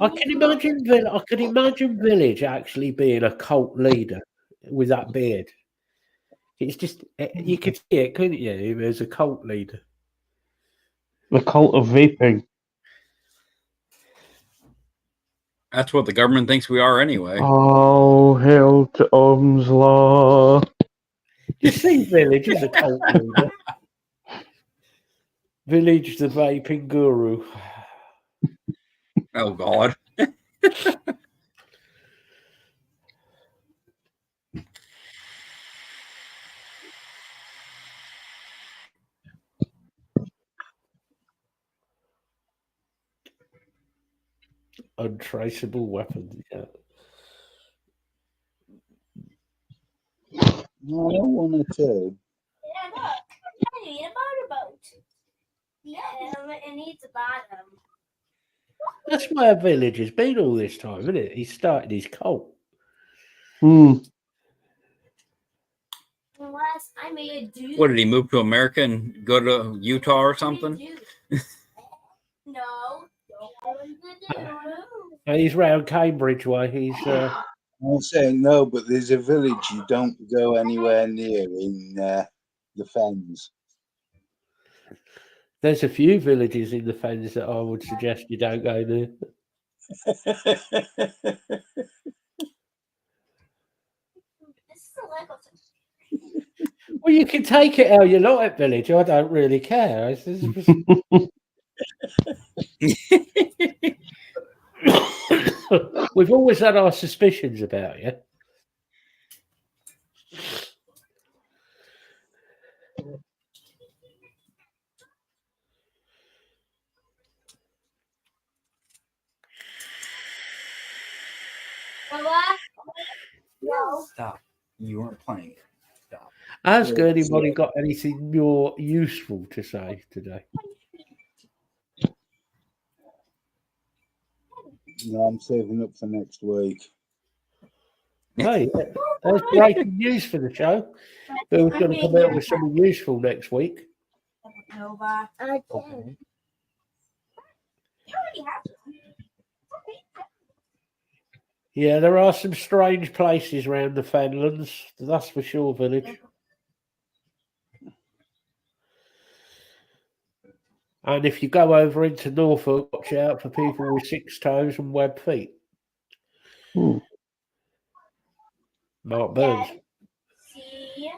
[SPEAKER 1] I can imagine Village actually being a cult leader with that beard. It's just you could see it, couldn't you? Him as a cult leader.
[SPEAKER 3] The cult of vaping.
[SPEAKER 4] That's what the government thinks we are anyway.
[SPEAKER 3] All hail to Ohm's law.
[SPEAKER 1] You see, Village is a cult leader. Village, the vaping guru.
[SPEAKER 4] Oh, God.
[SPEAKER 1] Untraceable weapons. Yeah.
[SPEAKER 2] No, I don't want to too.
[SPEAKER 5] Yeah, look. I need a motorboat. Yeah, it needs a bottom.
[SPEAKER 1] That's where Village has been all this time, isn't it? He started his cult.
[SPEAKER 5] Unless I made a dude.
[SPEAKER 4] What, did he move to America and go to Utah or something?
[SPEAKER 5] No.
[SPEAKER 1] And he's round Cambridge way. He's
[SPEAKER 2] I'm saying no, but there's a village you don't go anywhere near in the Fens.
[SPEAKER 1] there's a few villages in the Fens that I would suggest you don't go there. Well, you can take it how you like, Village. I don't really care. We've always had our suspicions about you.
[SPEAKER 5] No.
[SPEAKER 4] Stop. You weren't playing it. Stop.
[SPEAKER 1] Has anybody got anything more useful to say today?
[SPEAKER 2] No, I'm saving up for next week.
[SPEAKER 1] Hey, there's breaking news for the show. Who's going to come out with something useful next week?
[SPEAKER 5] Nova. I can. You already have to.
[SPEAKER 1] Yeah, there are some strange places around the Fenlands. That's for sure, Village. And if you go over into Norfolk, watch out for people with 6 toes and web feet. Mark Burns.
[SPEAKER 5] Dad, see?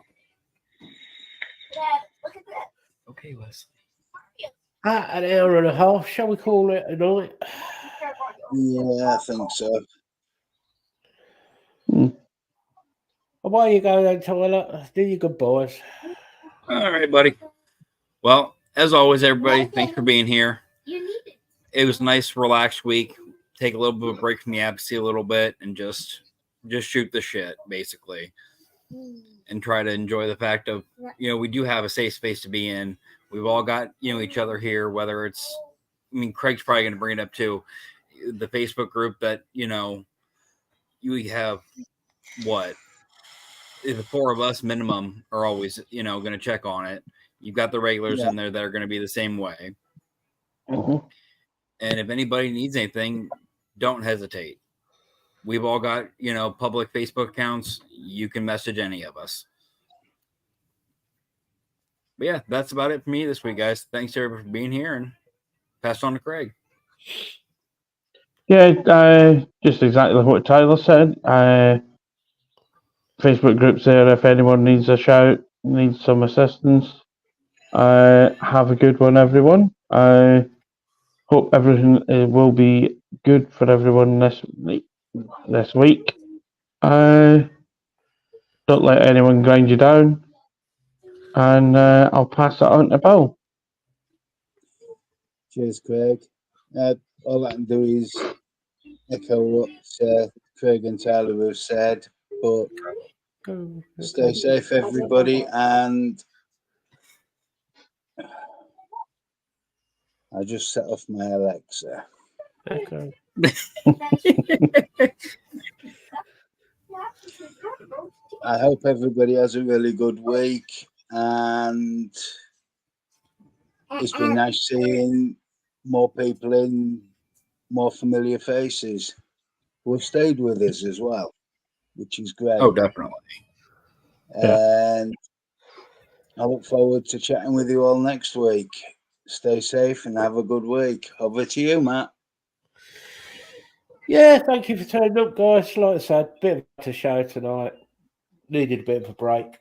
[SPEAKER 5] Dad, look at that.
[SPEAKER 4] Okay, Wesley.
[SPEAKER 1] An hour and a half, shall we call it a night?
[SPEAKER 2] Yeah, I think so.
[SPEAKER 1] Away you go then, Tyler. Do your goodbyes.
[SPEAKER 4] All right, buddy. Well, as always, everybody, thanks for being here.
[SPEAKER 5] You need it.
[SPEAKER 4] It was a nice, relaxed week. take a little bit of a break from the advocacy a little bit and just shoot the shit, basically, and try to enjoy the fact of, we do have a safe space to be in. We've all got, each other here, whether it's, Craig's probably going to bring it up too, the Facebook group that, you have the four of us minimum are always, going to check on it. You've got the regulars in there that are going to be the same way.
[SPEAKER 3] Mhm.
[SPEAKER 4] And if anybody needs anything, don't hesitate. We've all got, public Facebook accounts. You can message any of us. But yeah, that's about it for me this week, guys. Thanks everybody for being here, and pass on to Craig.
[SPEAKER 3] Yeah, just exactly what Tyler said. Facebook groups there if anyone needs a shout, needs some assistance. Have a good one, everyone. I hope everything will be good for everyone this week. Don't let anyone grind you down. And I'll pass it on to Bill.
[SPEAKER 2] Cheers, Craig. All I can do is echo what Craig and Tyler have said, but stay safe, everybody, and I just set off my Alexa.
[SPEAKER 1] Okay.
[SPEAKER 2] I hope everybody has a really good week, and it's been nice seeing more people in, more familiar faces who have stayed with us as well, which is great.
[SPEAKER 4] Oh, definitely.
[SPEAKER 2] And I look forward to chatting with you all next week. Stay safe and have a good week. Over to you, Matt.
[SPEAKER 1] Yeah, thank you for turning up, guys. Like I said, bit of a show tonight. Needed a bit of a break.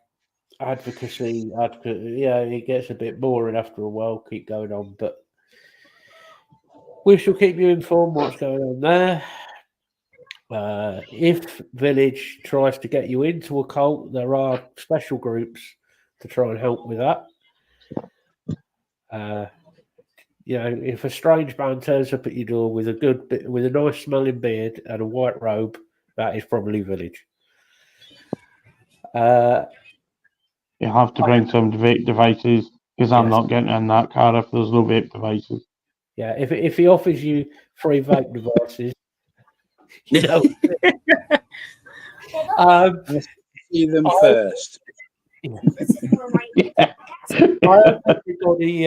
[SPEAKER 1] Advocacy, yeah, it gets a bit boring after a while. Keep going on, but we shall keep you informed what's going on there. If Village tries to get you into a cult, there are special groups to try and help with that. If a strange man turns up at your door with a nice smelling beard and a white robe, that is probably Village.
[SPEAKER 3] You have to bring some vape devices because I'm not getting in that car if there's no vape devices.
[SPEAKER 1] Yeah, if he offers you free vape devices,
[SPEAKER 2] See them first.
[SPEAKER 1] Yeah. I hope everybody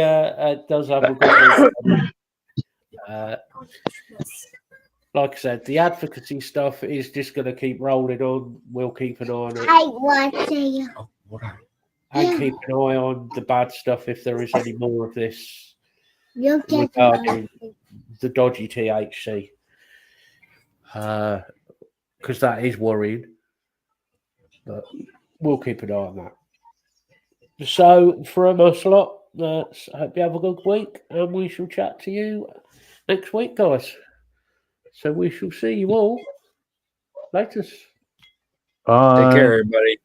[SPEAKER 1] does have a good week. Like I said, the advocacy stuff is just going to keep rolling on. We'll keep an eye on it.
[SPEAKER 5] I want to.
[SPEAKER 1] And keep an eye on the bad stuff if there is any more of this
[SPEAKER 5] You'll get
[SPEAKER 1] regarding the dodgy THC. Because that is worrying. But we'll keep an eye on that. So, from us lot, I hope you have a good week, and we shall chat to you next week, guys. So, we shall see you all later.
[SPEAKER 3] Bye.
[SPEAKER 4] Take care, everybody.